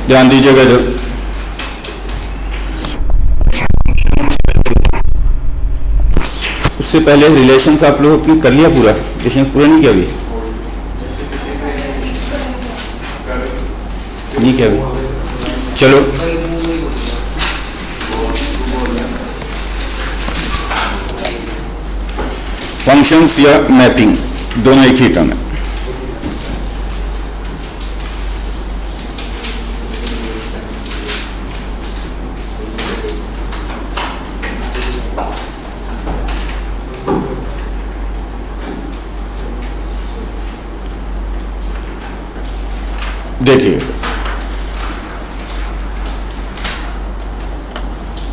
ध्यान दीजिएगा इधर। उससे पहले रिलेशंस आप लोग अपने कर लिया पूरा, रिलेशंस पूरा नहीं किया अभी? नहीं किया अभी? चलो फंक्शंस या मैपिंग दोनों एक ही टर्म है। देखिए,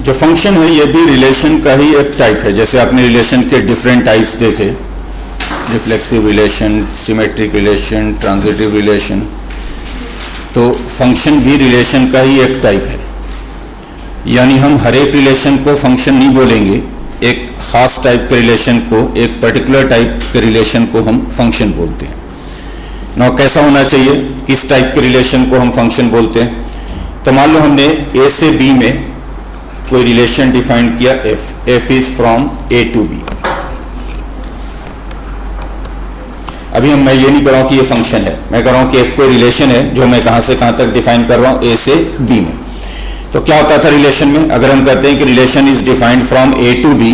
जो फंक्शन है ये भी रिलेशन का ही एक टाइप है। जैसे आपने रिलेशन के डिफरेंट टाइप्स देखे, reflexive relation, symmetric relation, transitive relation, तो फंक्शन भी रिलेशन का ही एक टाइप है। यानी हम हर एक रिलेशन को फंक्शन नहीं बोलेंगे, एक खास टाइप के रिलेशन को, एक पर्टिकुलर टाइप के रिलेशन को हम फंक्शन बोलते हैं। ना कैसा होना चाहिए, किस टाइप के रिलेशन को हम फंक्शन बोलते हैं? तो मान लो हमने ए से बी में कोई रिलेशन डिफाइन किया, F is from A to B. अभी मैं ये नहीं कर रहा हूं कि ये फंक्शन है, मैं कह रहा हूं कि एफ कोई रिलेशन है जो मैं कहां से कहां तक डिफाइन कर रहा हूं, ए से बी में। तो क्या होता था रिलेशन में? अगर हम कहते हैं कि relation is defined from A to B,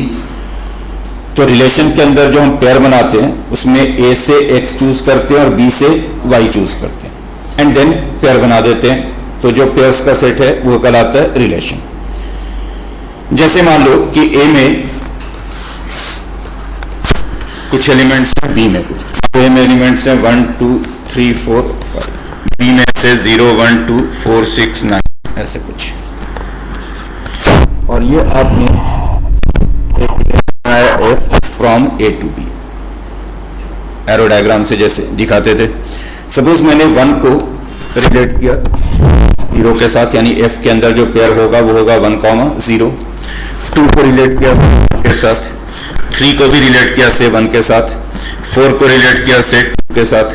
तो रिलेशन के अंदर जो हम पेयर बनाते हैं उसमें ए से एक्स चूज करते हैं और बी से वाई चूज करते हैं, एंड देन पेयर बना देते हैं। तो जो पेयर्स का सेट है वो कहलाता है रिलेशन। जैसे मान लो कि ए में कुछ एलिमेंट्स हैं, बी में कुछ, ए में एलिमेंट्स हैं 1 2 3 4 5, बी में से 0 1 2 4 6 9 ऐसे कुछ। और ये आपने from A to B arrow diagram से जैसे दिखाते थे। सपोज मैंने 1 को रिलेट किया 0 के साथ, यानी एफ के अंदर जो पेयर होगा वो होगा 1, 0। 2 को रिलेट किया के साथ, 3 को भी रिलेट किया से 1 के साथ, 4 को रिलेट किया से 2 के साथ,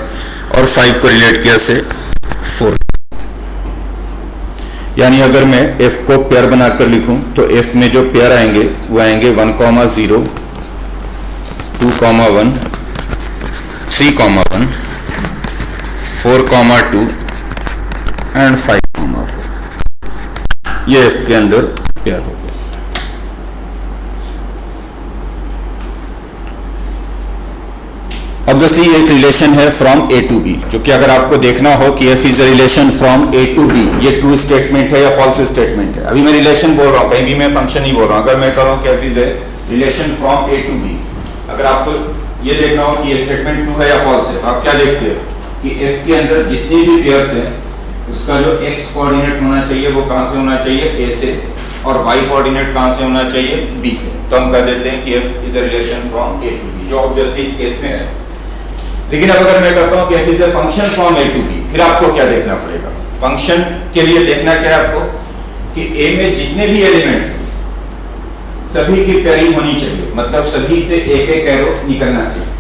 और 5 को रिलेट किया से 4। यानी अगर मैं f को पेयर बनाकर लिखूं तो f में जो पेयर आएंगे वो आएंगे 1, 0, 2, 1, 3, 1, 4, 2 एंड 5, 4। ये f के अंदर पेयर हो गया। ऑब्वियसली एक रिलेशन है फ्रॉम ए टू बी, जो कि अगर आपको देखना हो कि F is a relation from A to B, ये ट्रू स्टेटमेंट है या फॉल्स स्टेटमेंट है। अभी मैं रिलेशन बोल रहा हूँ, कहीं भी मैं फंक्शन नहीं बोल रहा हूँ। अगर मैं कह रहा हूँ कि F is a relation from A to B, अगर आपको ये देखना हो कि ये स्टेटमेंट ट्रू है या फॉल्स है, तो आप क्या देखते हो कि एफ के अंदर जितने भी पेयर्स हैं उसका जो एक्स कोऑर्डिनेट होना चाहिए वो कहाँ से होना चाहिए, ए से, और वाई कोऑर्डिनेट कहाँ से होना चाहिए, बी से। तो हम कह देते हैं कि F is a relation from A to B, जो ऑब्वियसली इस केस में है। लेकिन अब अगर मैं कहता हूं कि F is a function from A to B, फिर आपको क्या देखना पड़ेगा? फंक्शन के लिए देखना क्या है आपको कि ए में जितने भी एलिमेंट्स सभी की पेयरिंग होनी चाहिए, मतलब सभी से एक एक एरो निकलना चाहिए।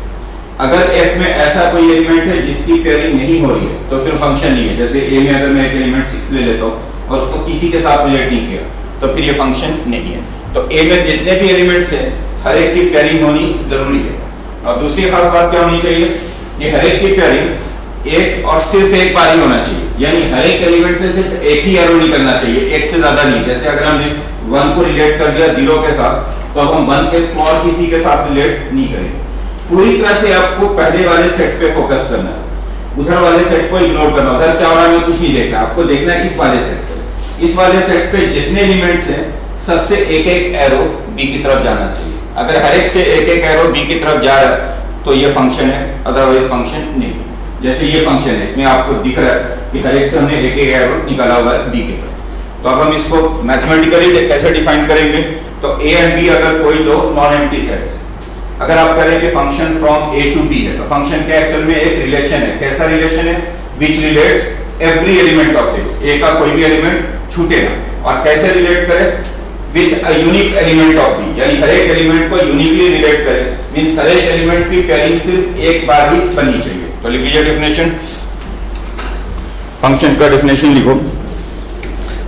अगर एफ में ऐसा कोई एलिमेंट है जिसकी पेयरिंग नहीं हो रही है तो फिर फंक्शन नहीं है। जैसे ए में अगर मैं एक एलिमेंट 6 ले लेता हूं और उसको किसी के साथ रिलेट नहीं किया तो फिर ये फंक्शन नहीं है। तो ए में जितने भी एलिमेंट्स हैं हर एक की पेयरिंग होनी जरूरी है। और दूसरी खास बात क्या होनी चाहिए, ये हर एक की पेयरिंग एक और सिर्फ एक बार ही होना चाहिए, यानी हर एक एलिमेंट से सिर्फ एक ही एरो निकलना चाहिए, एक से ज्यादा नहीं। जैसे अगर हमने 1 को रिलेट कर दिया 0 के साथ तो अब हम 1 के और किसी के साथ रिलेट नहीं करेंगे। पूरी तरह से आपको पहले वाले सेट पे फोकस करना है, उधर वाले सेट को इग्नोर करना। उधर क्या हो रहा है कुछ नहीं देखना, आपको देखना है इस वाले सेट पे। इस वाले सेट पे जितने एलिमेंट्स हैं सबसे एक एक एरो बी की तरफ जाना चाहिए। अगर हर एक से एक एक एरो बी की तरफ जा रहा है तो ये फंक्शन है, अदरवाइज फंक्शन नहीं। जैसे ये फंक्शन है, इसमें आपको दिख रहा है कि हर एक से हमने एक एक एरो निकाला हुआ है बी की तरफ। तो अब हम इसको मैथमेटिकली कैसे डिफाइन करेंगे, तो ए एंड बी अगर कोई दो नॉन एम्प्टी सेट्स, अगर आप करें कि function from A to B है, तो फंक्शन क्या एक्चुअल में एक रिलेशन है। कैसा रिलेशन है? Which relates every element of A का कोई भी एलिमेंट छूटे ना। और कैसे रिलेट करे? With a unique element of B, यानी हर एक एलिमेंट को यूनिकली रिलेट करे। मींस हर एक एलिमेंट की पेयरिंग सिर्फ एक बार ही बननी चाहिए। तो लिख लीजिए डेफिनेशन, फंक्शन का डेफिनेशन लिखो।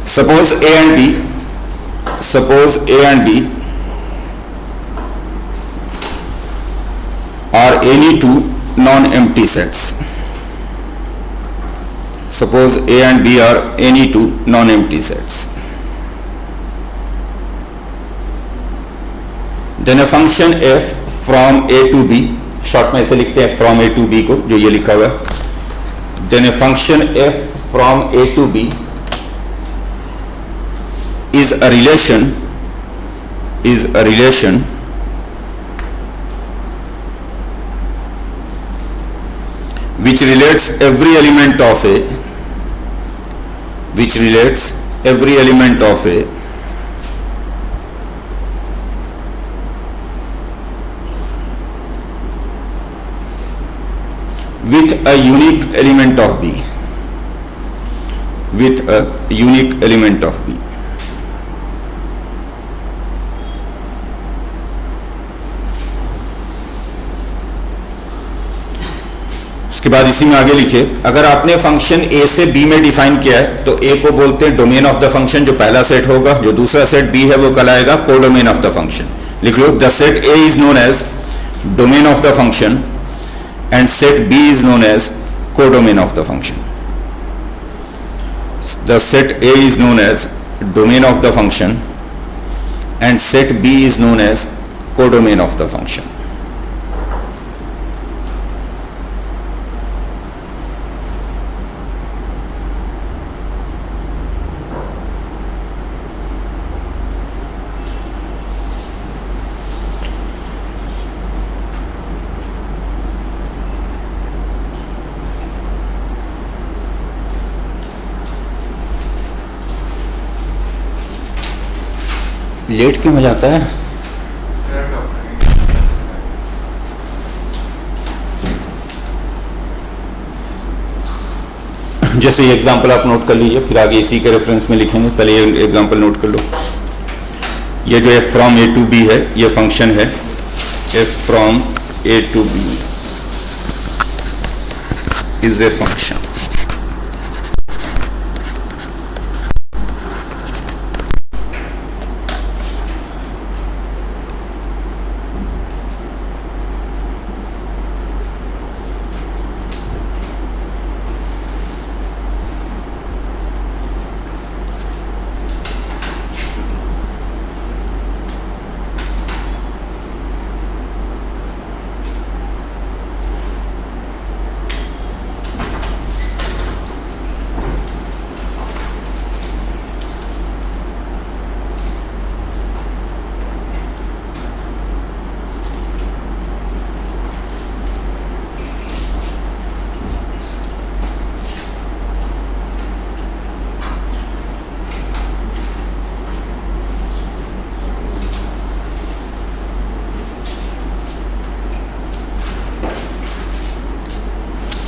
Suppose A and B are any two non empty sets. Suppose A and B are any two non-empty sets. Then a function f from A to B, short में ऐसे लिखते हैं from A to B को, जो ये लिखा हुआ है। Then a function f from A to B is a relation which relates every element of A with a unique element of B. उसके बाद इसी में आगे लिखे, अगर आपने फंक्शन ए से बी में डिफाइन किया है तो ए को बोलते हैं डोमेन ऑफ द फंक्शन, जो पहला सेट होगा, जो दूसरा सेट बी है वो कहलाएगा कोडोमेन ऑफ द फंक्शन। लिख लो, the set A is known as domain of the function and set B is known as codomain of the function. The set A is known as domain of the function and set B is known as codomain of the function. Late क्यों हो जाता है? जैसे ये example आप note कर लीजिए, फिर आगे इसी के रेफरेंस में लिखेंगे। पहले ये एग्जांपल नोट कर लो। ये जो f from A to B है, ये फंक्शन है f from A to B is a function.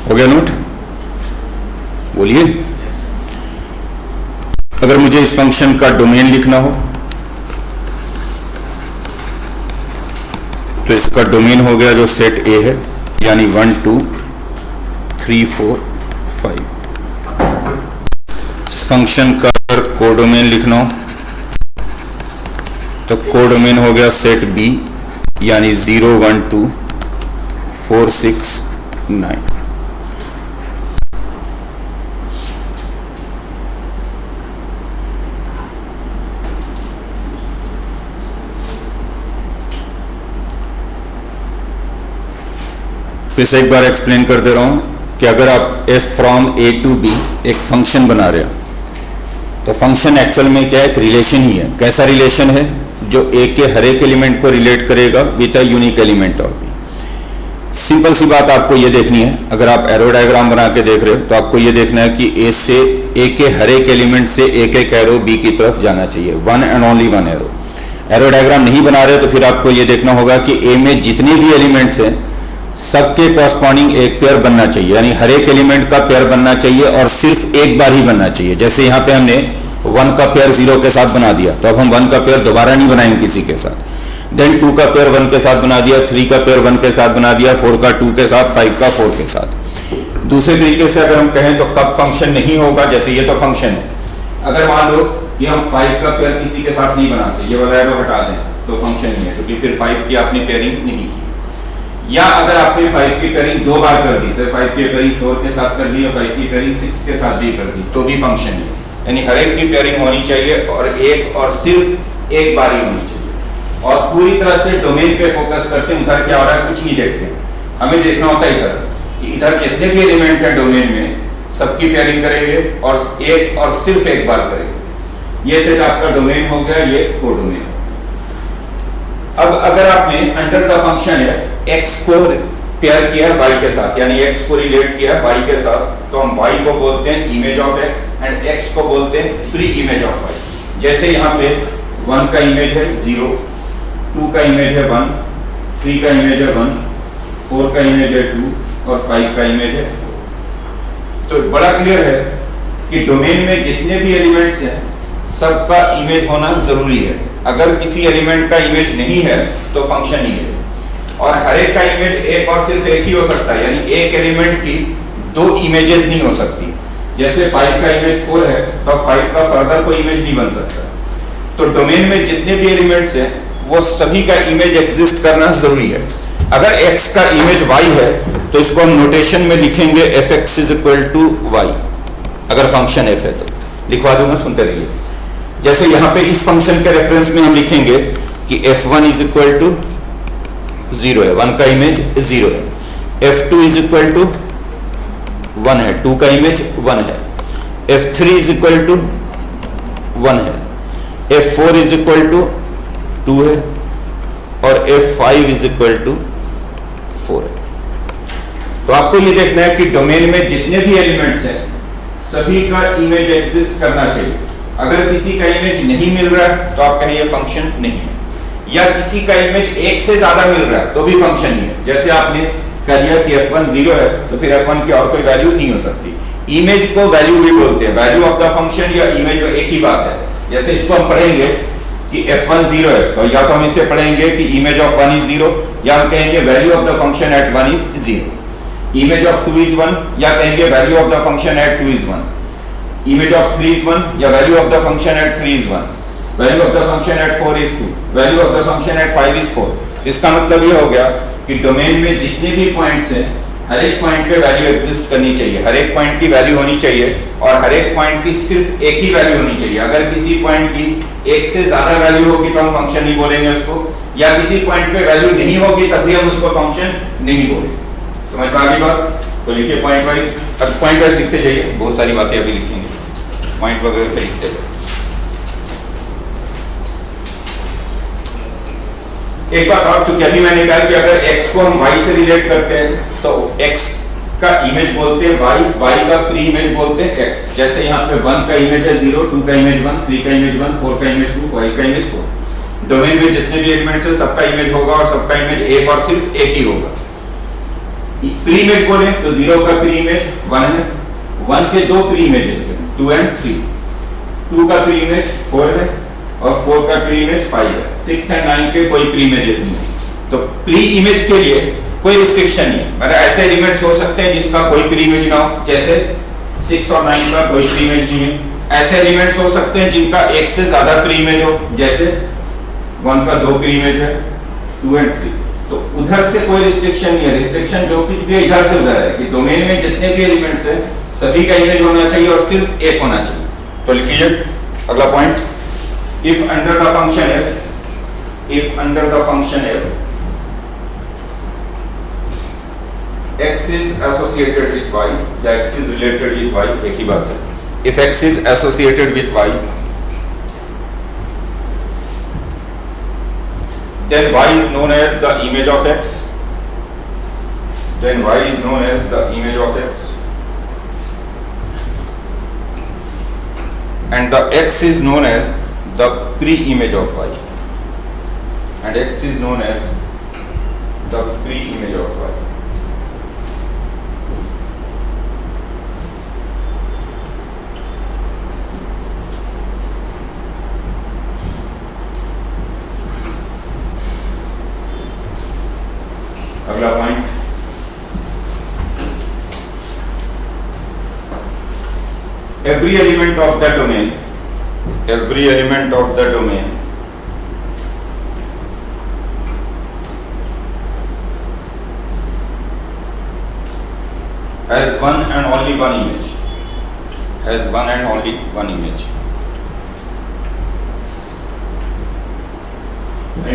हो गया नोट? बोलिए। अगर मुझे इस फंक्शन का डोमेन लिखना हो तो इसका डोमेन हो गया जो सेट ए है, यानी 1 2 3 4 5। इस फंक्शन का अगर कोडोमेन लिखना हो तो कोडोमेन हो गया सेट बी, यानी 0 1 2 4 6 9। फिर से एक बार एक्सप्लेन कर दे रहा हूं कि अगर आप f from A to B एक फंक्शन बना रहे हो तो फंक्शन एक्चुअल में क्या है? एक रिलेशन ही है। कैसा रिलेशन है? जो A के हर एक एलिमेंट को रिलेट करेगा with a unique element of B। Simple सी बात आपको ये देखनी है, अगर आप एरो डायग्राम बना के देख रहे हो तो आपको ये देखना है कि A के हर एक एलिमेंट से एक एक एरो B की तरफ जाना चाहिए, one and only one arrow. Arrow diagram नहीं बना रहे तो फिर आपको ये देखना होगा कि A में जितने भी एलिमेंट्स हैं सबके कॉरस्पॉन्डिंग एक पेयर बनना चाहिए, यानी हर एक एलिमेंट का पेयर बनना चाहिए और सिर्फ एक बार ही बनना चाहिए। जैसे यहाँ पे हमने 1 का पेयर 0 के साथ बना दिया तो अब हम 1 का पेयर दोबारा नहीं बनाएंगे किसी के साथ। देन 2 का पेयर 1 के साथ बना दिया, 3 का पेयर 1 के साथ बना दिया, 4 का 2 के साथ, 5 का 4 के साथ। दूसरे तरीके से अगर हम कहें तो कब फंक्शन नहीं होगा, जैसे ये तो फंक्शन है, अगर मान लो कि हम 5 का पेयर किसी के साथ नहीं बनाते, ये वाला एरो हटा दें तो फंक्शन नहीं है, क्योंकि फिर 5 की आपने पेयरिंग नहीं की। या अगर आपने 5 की पेयरिंग 2 बार कर दी, सिर्फ 5 की पेयरिंग 4 के साथ कर दी या 5 की पेयरिंग 6 के साथ भी कर दी, तो भी फंक्शन है। यानी हर एक की पेयरिंग होनी चाहिए और सिर्फ एक बार ही होनी चाहिए। और पूरी तरह से डोमेन पे फोकस करते हैं, उधर क्या हो रहा है कुछ नहीं देखते, हमें देखना होता है इधर जितने भी एलिमेंट हैं डोमेन में सबकी पेयरिंग करेंगे और सिर्फ एक बार करेंगे। ये सेट आपका डोमेन हो गया, ये कोडोमेन। अब अगर आपने अंडर द फंक्शन x को पेयर किया y के साथ, यानी x को रिलेट किया y के साथ, तो हम y को बोलते हैं image of x and x को बोलते हैं प्री इमेज ऑफ y। जैसे यहाँ पे 1 का इमेज है 0, 2 का इमेज है 1, 3 का इमेज है 1, 4 का इमेज है 2 और 5 का इमेज है 4। तो बड़ा क्लियर है कि डोमेन में जितने भी एलिमेंट्स हैं सबका इमेज होना जरूरी है। अगर किसी एलिमेंट का इमेज नहीं है तो फंक्शन नहीं है। और हर एक का इमेज एक और सिर्फ एक ही हो सकता है, यानी एक एलिमेंट की 2 इमेजेस नहीं हो सकती। जैसे 5 का इमेज 4 है तो 5 का फर्दर कोई इमेज नहीं बन सकता। तो डोमेन में जितने भी एलिमेंट्स हैं वो सभी का इमेज एग्जिस्ट करना जरूरी है। अगर x का इमेज y है तो इसको हम नोटेशन में लिखेंगे fx is equal to y। अगर फंक्शन f है तो लिखवा दूंगा, सुनते रहिए। जैसे यहाँ पे इस फंक्शन के रेफरेंस में हम लिखेंगे कि f1 इज इक्वल टू 0 है, 1 का इमेज 0 है। f2 इज इक्वल टू 1 है, 2 का इमेज 1 है। f3 इज इक्वल टू 1 है। f4 इज इक्वल टू 2 है और f5 इज इक्वल टू 4 है। तो आपको ये देखना है कि डोमेन में जितने भी एलिमेंट्स हैं सभी का इमेज एग्जिस्ट करना चाहिए। अगर किसी का इमेज नहीं मिल रहा है तो आप कहें ये फंक्शन नहीं है, या किसी का इमेज एक से ज्यादा मिल रहा है तो भी फंक्शन नहीं है। जैसे आपने कह दिया कि f1 0 है तो फिर f1 की और कोई वैल्यू नहीं हो सकती। इमेज को वैल्यू भी बोलते हैं, वैल्यू ऑफ द फंक्शन या इमेज एक ही बात है। जैसे इसको हम पढ़ेंगे कि f1 0 है तो या तो हम इसे पढ़ेंगे कि इमेज ऑफ 1 इज 0, या हम कहेंगे value of the function at 1 is 0। Image of 2 is 1, या कहेंगे value of the function at 2 is 1। Image of 3 is 1, या value of the function at 3 is 1। Value of the function at 4 is 2, value of the function at 5 is 4। इसका मतलब ये हो गया कि domain में जितने भी पॉइंट्स हैं हर एक पॉइंट पे वैल्यू एग्जिस्ट करनी चाहिए, हर एक पॉइंट की वैल्यू होनी चाहिए और हर एक पॉइंट की सिर्फ एक ही वैल्यू होनी चाहिए। अगर किसी पॉइंट की एक से ज्यादा वैल्यू होगी तो हम फंक्शन नहीं बोलेंगे उसको, या किसी पॉइंट पे वैल्यू नहीं होगी तब भी हम उसको फंक्शन नहीं बोलेंगे। समझ में आ गई बात? तो लिखिए पॉइंट वाइज, अब पॉइंट वाइज लिखते जाइए, बहुत सारी बातें अभी लिखेंगे, पॉइंट वगैरह पे लिखते जाइए। एक बात और, चूंकि अभी मैंने कहा कि अगर x को हम y से रिलेट करते हैं तो x का इमेज बोलते हैं y का प्री इमेज बोलते हैं x। जैसे यहाँ पे 1 का इमेज है 0, 2 का इमेज 1, 3 का इमेज 1, 4 का इमेज 2, 5 का इमेज 4। डोमेन में जितने भी एलिमेंट्स हैं सबका इमेज होगा और सबका इमेज एक और सिर्फ एक ही होगा। प्री इमेज बोले तो 0 का प्री इमेज 1 है, 1 के 2 प्री इमेजेस हैं 2 and 3, 2 का प्री इमेज 4 है और 4 का प्री इमेज 5 है, 6 and 9 के कोई प्री इमेजेस नहीं है। तो प्री इमेज के लिए कोई रिस्ट्रिक्शन नहीं है, मतलब ऐसे एलिमेंट्स हो सकते हैं जिसका कोई प्री इमेज ना हो, जैसे 6 और 9 का कोई प्री इमेज नहीं है। ऐसे एलिमेंट्स हो सकते हैं जिनका एक से ज्यादा प्री इमेज हो, जैसे 1 का 2 प्री इमेज है, 2 and 3। तो उधर से कोई रिस्ट्रिक्शन नहीं है, रिस्ट्रिक्शन जो कुछ भी है इधर से उधर है कि डोमेन में जितने भी एलिमेंट्स हैं सभी का इमेज होना चाहिए और सिर्फ एक होना चाहिए। तो लिखिए अगला point, if under the function f x is associated with y या x is related with y, एक ही बात है। if x is associated with y then y is known as the image of x, then y is known as the image of x, and the x is known as the pre-image of y, and x is known as the pre-image of y. अगला point, every element of the domain, every element of the domain has one and only one image, has one and only one image.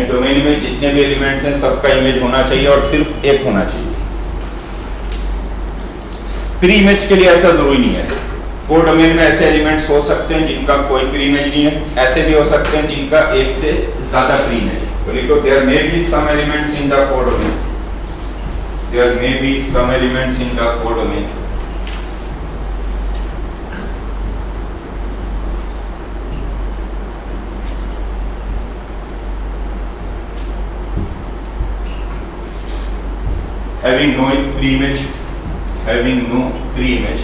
Domain में जितने भी elements हैं सबका image होना चाहिए और सिर्फ एक होना चाहिए। प्री इमेज के लिए ऐसा जरूरी नहीं है। कोर डोमेन में ऐसे एलिमेंट्स हो सकते हैं जिनका कोई प्री इमेज नहीं है, ऐसे भी हो सकते हैं जिनका एक से ज्यादा प्री इमेज है। तो लिखो there may be some elements in the codomain, there may be some elements in the codomain having no pre-image, having no pre-image,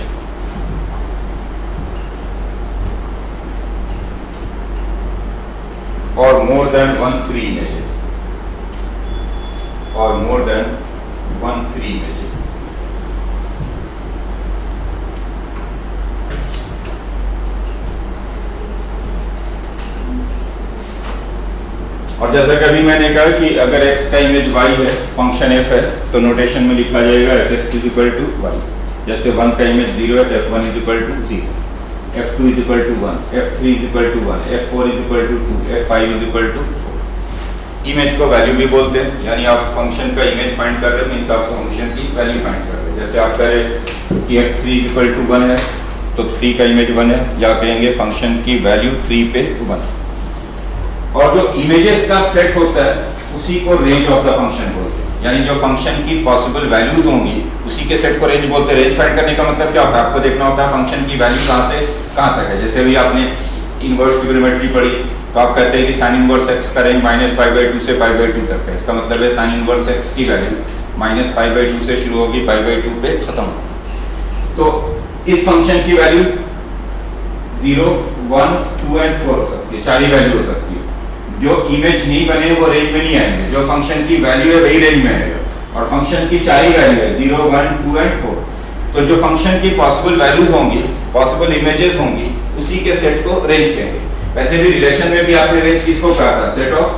or more than one pre-images, or more than one pre-images. और जैसा कि अभी मैंने कहा कि अगर x का image y है, फंक्शन f है, तो नोटेशन में लिखा जाएगा fx इज इक्वल टू 1। जैसे 1 का इमेज 0 है तो f1 is equal to 0, f2 is equal to 1, f3 is equal to 1, f4 is equal to 2, f5 is equal to 4। Image को वैल्यू भी बोलते हैं, यानी आप फंक्शन का इमेज फाइंड कर रहे हो मींस आप फंक्शन की वैल्यू फाइंड कर रहे हो। जैसे आप कह रहे कि f3 इज इक्वल टू 1 है तो 3 का इमेज 1 है, या कहेंगे फंक्शन की वैल्यू 3 पे 1। और जो इमेजेस का सेट होता है उसी को रेंज ऑफ द फंक्शन बोलते हैं, यानी जो फंक्शन की पॉसिबल वैल्यूज होंगी उसी के सेट को रेंज बोलते हैं। रेंज फाइंड करने का मतलब क्या होता है, आपको देखना होता है फंक्शन की वैल्यू कहाँ से कहाँ तक है। जैसे अभी आपने इनवर्स ट्रिग्नोमेट्री पढ़ी तो आप कहते हैं कि साइन इनवर्स एक्स का रेंज -π/2 से π/2 तक है। इसका मतलब है साइन इनवर्स एक्स की वैल्यू -π/2 से शुरू होगी, π/2 पे खत्म होगी। तो इस फंक्शन की वैल्यू 0, 1, 2 एंड 4 हो सकती है, 4 ही वैल्यू हो सकती है। जो इमेज नहीं बने वो रेंज में नहीं आएंगे, जो फंक्शन की वैल्यू है वही रेंज में आएगा। और फंक्शन की 4 ही वैल्यू है 0, 1, 2 एंड 4। तो जो फंक्शन की पॉसिबल वैल्यूज होंगी, पॉसिबल इमेजेस होंगी, उसी के सेट को रेंज कहेंगे। वैसे भी रिलेशन में भी आपने रेंज किसको कहा था, सेट ऑफ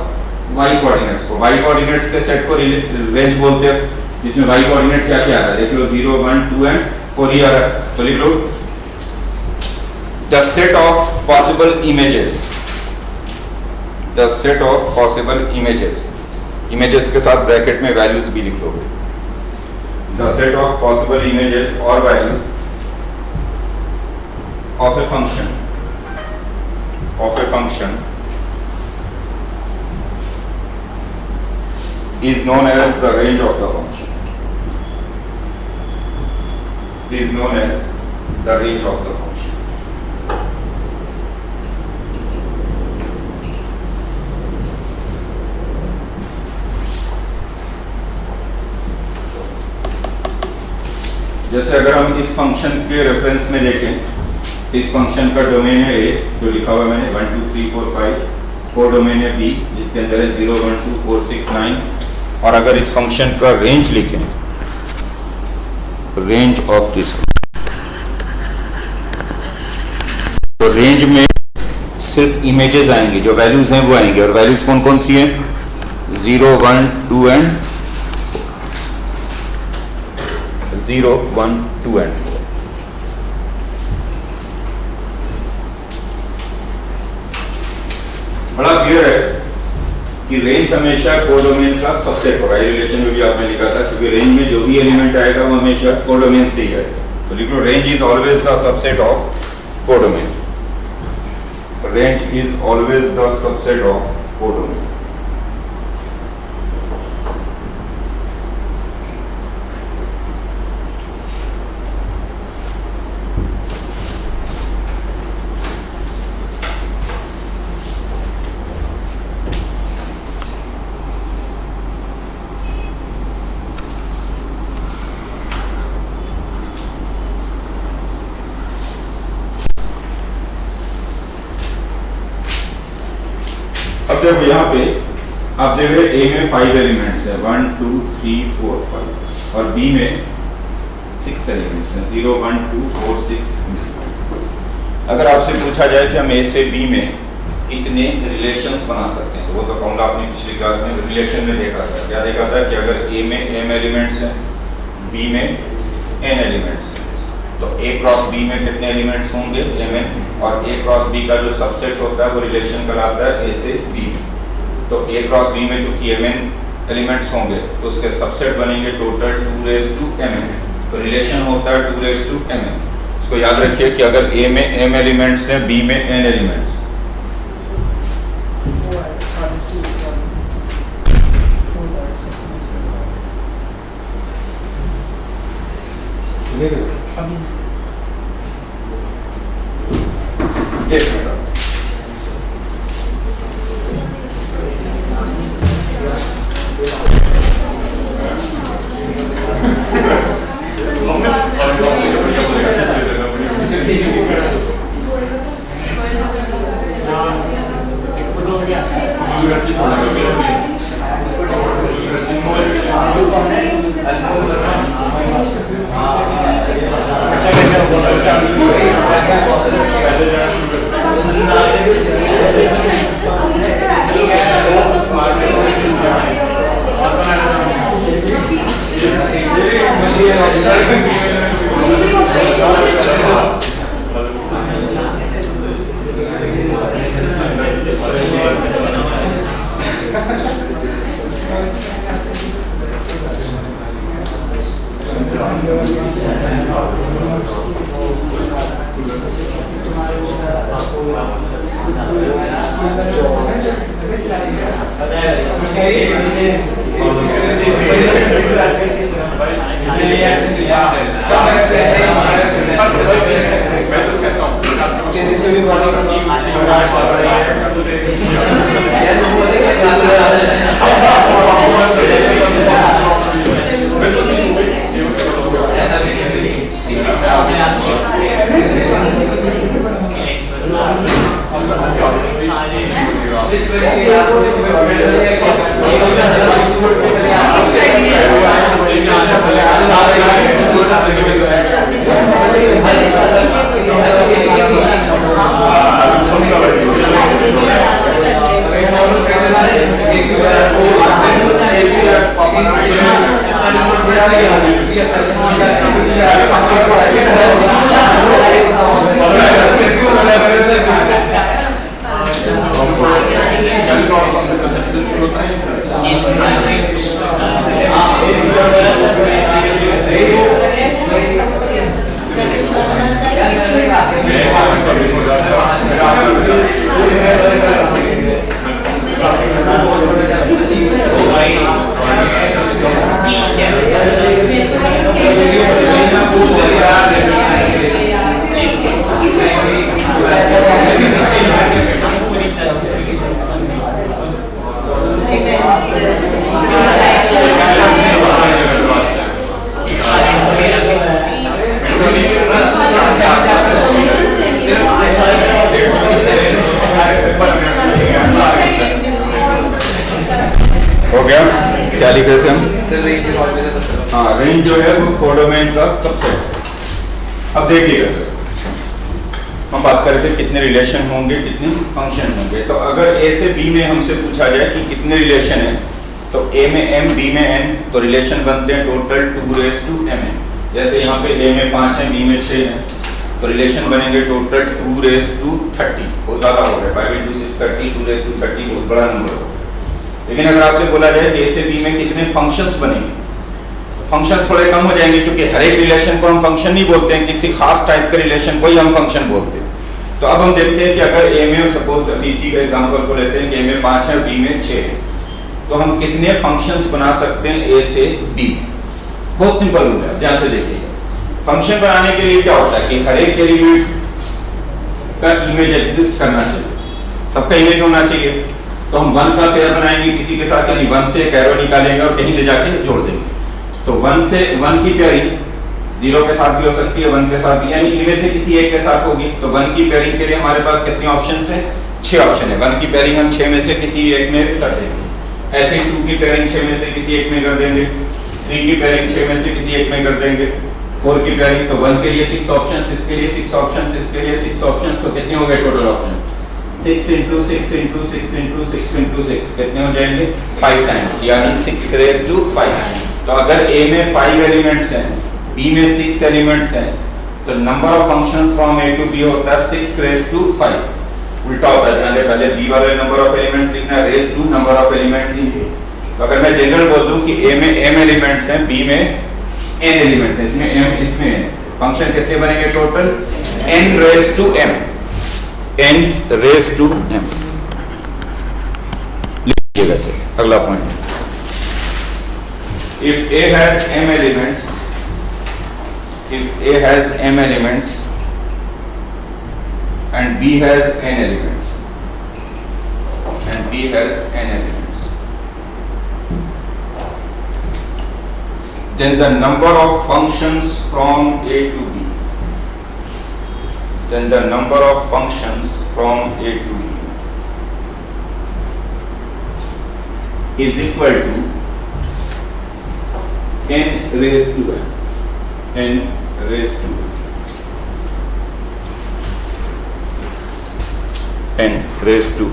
वाई कोऑर्डिनेट्स को। वाई कोऑर्डिनेट्स के सेट को रेंज बोलते हैं, जिसमें वाई कोऑर्डिनेट क्या क्या आ रहा है, देख लो 0, 1, 2 एंड 4 ही आ रहा है। तो लिख लो the set of possible images, the set of possible images, images के साथ ब्रैकेट में वैल्यूज भी लिख लोगे। the set of possible images or values of a function is known as the range of the function, is known as the range of the function। जैसे अगर हम इस फंक्शन के रेफरेंस में देखें, इस फंक्शन का डोमेन है ए, जो लिखा हुआ है मैंने 1 2 3 4 5, कोर डोमेन है बी जिसके अंदर है 0 1 2 4 6 9। और अगर इस फंक्शन का रेंज लिखें, रेंज ऑफ दिस, तो रेंज में सिर्फ इमेजेस आएंगे, जो वैल्यूज हैं वो आएंगे। और वैल्यूज कौन कौन सी हैं, 0 1 2 एंड 0 1 2 एंड 4। बड़ा क्लियर है कि रेंज हमेशा कोडोमेन का सबसेट होगा। ये रिलेशन में भी आपने लिखा था, क्योंकि रेंज में जो भी एलिमेंट आएगा वो हमेशा कोडोमेन से ही आएगा। तो लिख लो range is always the subset of codomain, range is always the subset of codomain. जब यहाँ पे आप देख रहे ए में 5 एलिमेंट्स है, 1 2 3 4 5, और बी में 6 एलिमेंट्स हैं, 0 1 2 4 6। अगर आपसे पूछा जाए कि हम ए से बी में कितने रिलेशंस बना सकते हैं, तो वो तो फॉर्मूला आपने पिछली क्लास में रिलेशन में देखा था। क्या देखा था कि अगर ए में m एलिमेंट्स हैं, बी में n एलिमेंट्स हैं, तो a क्रॉस b में कितने एलिमेंट्स होंगे, mn, और a क्रॉस b का जो सबसेट होता है वो रिलेशन कहलाता है a से b। तो a क्रॉस b में चूंकि mn एलिमेंट्स होंगे तो उसके सबसेट बनेंगे टोटल 2mn, तो रिलेशन होता है 2mn। इसको याद रखिए कि अगर a में m एलिमेंट्स हैं, b में n एलिमेंट्स, हो गया। क्या लिख रहे थे हम? हाँ, रेंज जो है वो कोडोमेन का सबसेट। अब देखिएगा सर, हम बात कर रहे थे कितने रिलेशन होंगे, कितने फंक्शन होंगे। तो अगर ए से बी में हमसे पूछा जाए कि कितने रिलेशन है, तो ए में m, b में n, तो रिलेशन बनते हैं टोटल 2mn। जैसे यहाँ पे a में 5 है, b में 6 है, तो रिलेशन बनेंगे टोटल 230। बहुत ज़्यादा हो गया, 5 × 6 30, 230 बहुत बड़ा नंबर हो। लेकिन अगर आपसे बोला जाए कि ए से बी में कितने फंक्शंस बनेंगे, फंक्शंस थोड़े कम हो जाएंगे, क्योंकि हर एक रिलेशन को हम फंक्शन नहीं बोलते हैं, किसी खास टाइप के रिलेशन को ही हम फंक्शन बोलते हैं। तो अब हम देखते हैं कि अगर ए में, सपोज बीसी का एग्जांपल को लेते हैं कि ए में 5 है, बी में 6 है, तो हम कितने फंक्शंस बना सकते हैं ए से बी। बहुत सिंपल रूल है, ध्यान से देखिएगा। फंक्शन बनाने के लिए क्या होता है कि हर एक एलिमेंट का इमेज एग्जिस्ट करना चाहिए, सबका इमेज होना चाहिए। तो हम 1 का पेयर बनाएंगे किसी के साथ, यानी 1 से एक एरो निकालेंगे और कहीं ले जाके जोड़ देंगे। तो 1 से 1 की पेयरिंग 0 के साथ भी हो सकती है, 1 के साथ भी, यानी इनमें से किसी एक के साथ होगी। तो 1 की पेयरिंग के लिए हमारे पास कितने ऑप्शंस हैं? 6 ऑप्शन है। 1 की पेयरिंग हम 6 में से किसी एक में कर देंगे। ऐसे 2 की पेयरिंग 6 में से किसी एक में कर देंगे, 3 की पेयरिंग 6 में से किसी एक में कर देंगे, 4 की पेयरिंग, तो 1 के लिए 6 ऑप्शंस, इसके लिए 6 ऑप्शंस, इसके लिए 6 ऑप्शंस, तो कितने हो गए total options? 6 into 6 into 6 into 6 into 6 कितने हो जाएंगे? 5 टाइम्स, यानी 6 raised to 5। तो अगर A में 5 एलिमेंट्स हैं, B में 6 एलिमेंट्स हैं, तो number of functions from A to B होता है 6 raised to 5। उल्टा होता है, ध्यान दें, पहले B वाले नंबर ऑफ एलिमेंट्स लिखना है raised to number of elements in A। तो अगर मैं जनरल बोल दूं कि A में m एलिमेंट्स हैं, B में n एलिमेंट्स हैं, इसमें m इसमें n, फंक्शन कितने बनेंगे total? n raised to m, n raised to m। लिखिएगा इसे। अगला point, if A has m elements, if A has m elements and B has n elements, and B has n elements, then the number of functions from A to B, then the number of functions from A to B is equal to n raised to n, n raised to n raised to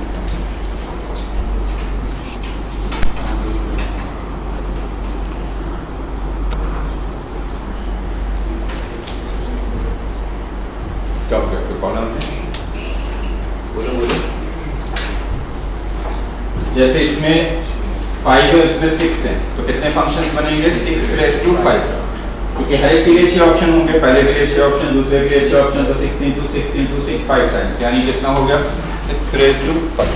क्या हो गया? Column है, बोलो बोलो। जैसे इसमें 5 है, उसमें 6 है, तो कितने फंक्शंस बनेंगे? 6 raised to 5, क्योंकि हर एक के लिए 6 ऑप्शन होंगे, पहले के लिए 6 ऑप्शन, दूसरे के लिए 6 ऑप्शन, तो 6 into 6 into 6 5 टाइम्स, यानी कितना हो गया? 6 raised to 5।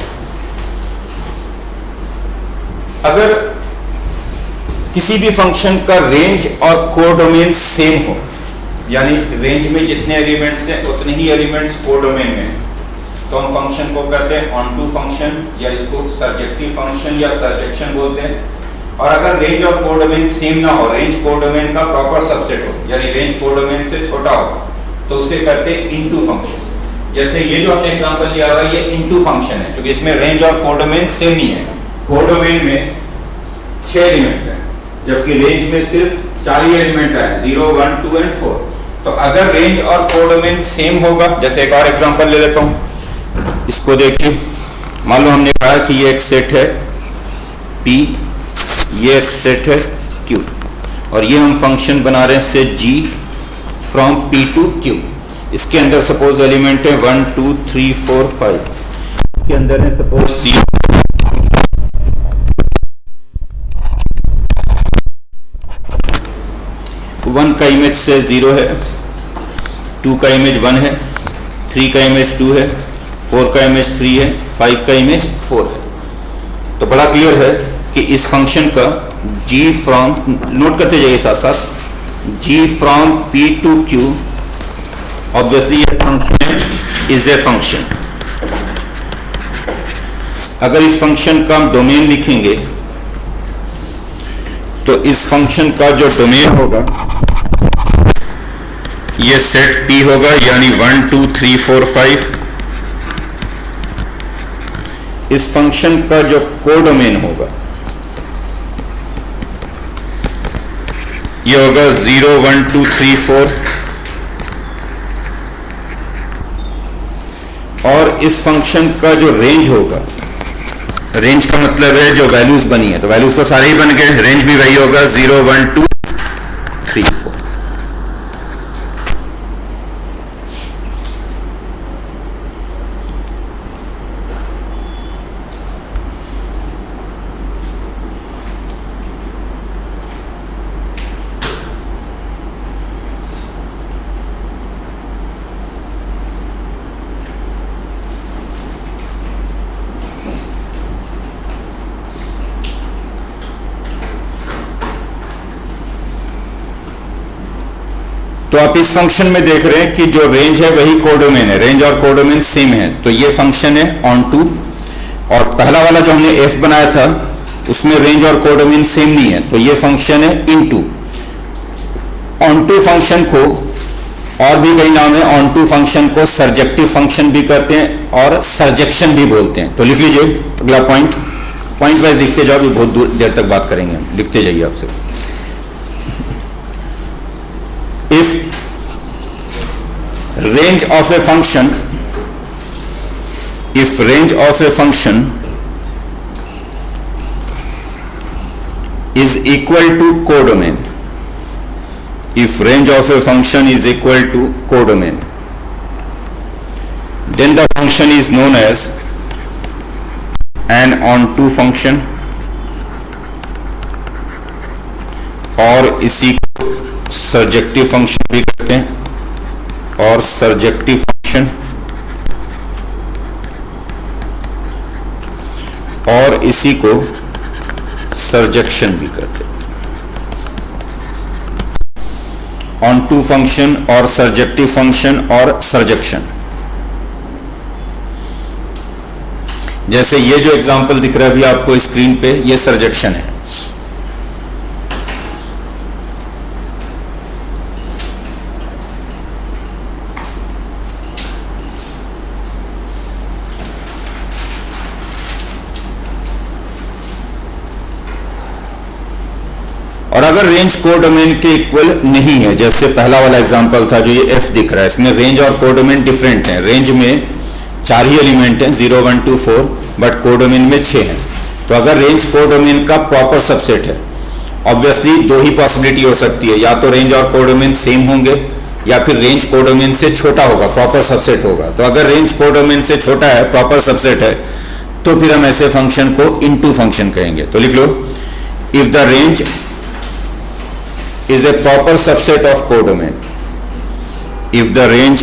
अगर किसी भी फंक्शन का रेंज और कोडोमेन सेम हो, यानी रेंज में जितने एलिमेंट्स हैं उतने ही एलिमेंट्स कोडोमेन में, तो हम फंक्शन को कहते हैं ऑन टू फंक्शन, या इसको सर्जेक्टिव फंक्शन या सर्जेक्शन बोलते हैं। और अगर रेंज और कोडोमेन सेम ना हो, रेंज कोडोमेन का प्रॉपर सबसेट हो, यानी रेंज कोडोमेन से छोटा हो, तो उसे कहते हैं इनटू फंक्शन। जैसे ये जो हमने एग्जांपल लिया हुआ है, ये इनटू फंक्शन है, क्योंकि इसमें रेंज और कोडोमेन सेम नहीं है। कोडोमेन में 6 एलिमेंट है, जबकि रेंज में सिर्फ 4 ही एलिमेंट है, 0 1 2 एंड 4। तो अगर रेंज और कोडोमेन सेम होगा, जैसे एक और एग्जांपल ले लेता हूं, इसको देखिए, मान लो हमने कहा कि ये एक सेट है P, ये एक सेट है Q, और ये हम फंक्शन बना रहे हैं से G from P to Q। इसके अंदर सपोज एलिमेंट है 1 2 3 4 5, इसके अंदर है सपोज 0, 1 का इमेज से 0 है, 2 का इमेज 1 है, 3 का इमेज 2 है, 4 का इमेज 3 है, 5 का इमेज 4 है। तो बड़ा क्लियर है कि इस फंक्शन का g फ्रॉम, नोट करते जाइए साथ साथ, g from P to Q, obviously ये फंक्शन इज ए फंक्शन। अगर इस फंक्शन का हम डोमेन लिखेंगे, तो इस फंक्शन का जो डोमेन होगा ये सेट P होगा, यानी 1 2 3 4 5। इस फंक्शन का जो कोडोमेन होगा ये होगा 0 1 2 3 4, और इस फंक्शन का जो रेंज होगा, रेंज का मतलब है जो वैल्यूज बनी है, तो वैल्यूज तो सारे ही बन गए, रेंज भी वही होगा 0 1 2 3 4। तो आप इस फंक्शन में देख रहे हैं कि जो रेंज है वही कोडोमेन है, रेंज और कोडोमेन सेम है, तो ये फंक्शन है ऑन टू। और पहला वाला जो हमने एफ बनाया था उसमें रेंज और कोडोमेन सेम नहीं है, तो ये फंक्शन है इनटू। ऑन टू फंक्शन को और भी कई नाम है, ऑन टू फंक्शन को सर्जेक्टिव फंक्शन भी कहते हैं और सर्जेक्शन भी बोलते हैं। तो लिख लीजिए अगला पॉइंट, पॉइंट वाइज लिखते जाओ, भी बहुत देर तक बात करेंगे, लिखते जाइए आपसे। if range of a function is equal to codomain, if range of a function is equal to codomain, then the function is known as an onto function, और इसी को सर्जेक्टिव फंक्शन भी कहते हैं, और सर्जेक्टिव फंक्शन, और इसी को सर्जेक्शन भी कहते हैं। ऑन टू फंक्शन और सर्जेक्टिव फंक्शन और सर्जेक्शन। जैसे ये जो एग्जांपल दिख रहा है अभी आपको स्क्रीन पे, ये सर्जेक्शन है। और अगर रेंज कोडोमेन के इक्वल नहीं है, जैसे पहला वाला एग्जांपल था जो ये एफ दिख रहा है, इसमें रेंज और कोडोमेन डिफरेंट है। रेंज में 4 ही एलिमेंट हैं, 0 1 2 4, बट कोडोमेन में 6 हैं। तो अगर रेंज कोडोमेन का प्रॉपर सबसेट है, ऑब्वियसली 2 ही पॉसिबिलिटी हो सकती है, या तो रेंज और कोडोमेन सेम होंगे या फिर रेंज कोडोमेन से छोटा होगा, प्रॉपर सबसेट होगा। तो अगर रेंज कोडोमेन से छोटा है, प्रॉपर सबसेट है, तो फिर हम ऐसे फंक्शन को इनटू फंक्शन कहेंगे। तो लिख लो, if the range is a proper subset of codomain, if the range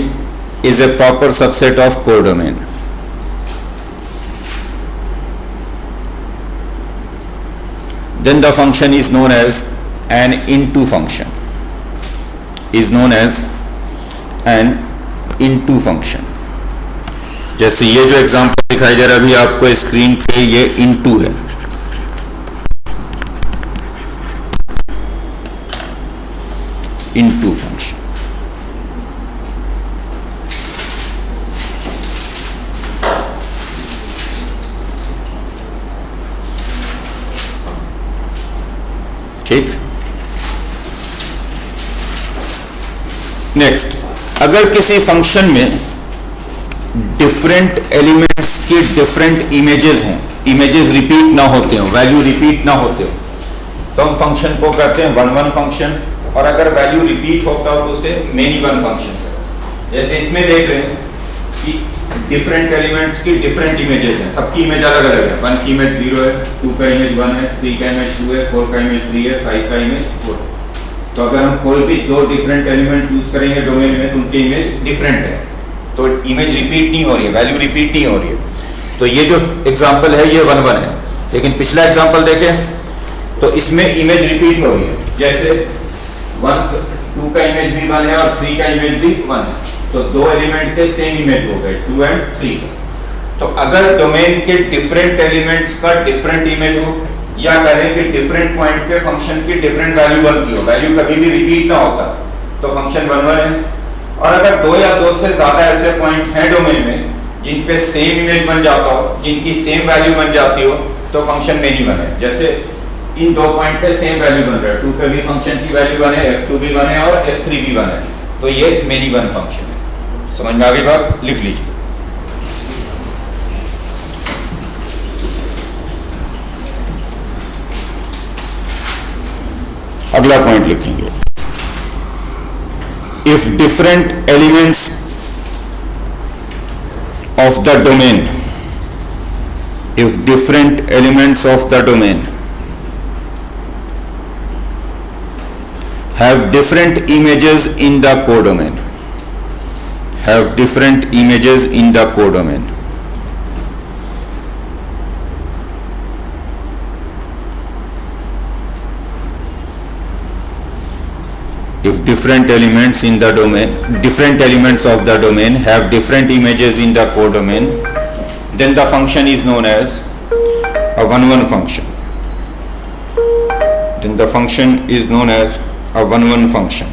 is a proper subset of codomain, then the function is known as an into function, is known as an into function। जैसे ये जो example दिखाई दे रहा है अभी आपको screen पे, ये into है। into function। ठीक। नेक्स्ट, अगर किसी फंक्शन में डिफरेंट एलिमेंट्स की डिफरेंट इमेजेस हों, इमेजेस रिपीट ना होते हो, वैल्यू रिपीट ना होते हो, तो हम फंक्शन को कहते हैं वन वन फंक्शन। और अगर वैल्यू रिपीट होता हो तो उसे मेनी वन फंक्शन है। जैसे इसमें देख रहे हैं कि डिफरेंट एलिमेंट्स की डिफरेंट इमेजेस हैं, सबकी इमेज अलग अलग है। 1 की इमेज 0 है, 2 का इमेज 1 है, 3 का इमेज 2 है, 4 का इमेज 3 है, 5 का इमेज 4 है। तो अगर हम कोई भी 2 डिफरेंट एलिमेंट चूज करेंगे डोमेन में, तो उनकी इमेज डिफरेंट है, तो इमेज रिपीट नहीं हो रही है, वैल्यू रिपीट नहीं हो रही है। तो ये जो एग्जाम्पल है ये 1 1 है। लेकिन पिछला एग्जाम्पल देखें तो इसमें इमेज रिपीट हो रही है। जैसे 2 का इमेज भी 1 है और 3 का इमेज भी 1 है, तो 2 एलिमेंट के सेम इमेज हो गए, 2 एंड 3 का। तो अगर डोमेन के डिफरेंट एलिमेंट्स का डिफरेंट इमेज हो, या कहें कि डिफरेंट पॉइंट पे फंक्शन की डिफरेंट वैल्यू बनती हो, वैल्यू कभी भी रिपीट ना होता, तो फंक्शन 1 1 है। और अगर 2 या 2 से ज्यादा ऐसे पॉइंट हैं डोमेन में जिन पे सेम इमेज बन जाता हो, जिनकी सेम वैल्यू बन जाती हो, तो फंक्शन मेनी वन है। जैसे इन 2 पॉइंट पे सेम वैल्यू बन रहा है, 2 पे भी फंक्शन की वैल्यू 1 है, f2 भी 1 है और f3 भी 1 है, तो ये मेनी वन फंक्शन है। समझ में आ गई बात? लिख लीजिए। अगला पॉइंट लिखेंगे, if different elements of the domain, if different elements of the domain have different images in the codomain, have different images in the codomain, if different elements in the domain, different elements of the domain have different images in the codomain, then the function is known as a one-one function. Then the function is known as a one-one function.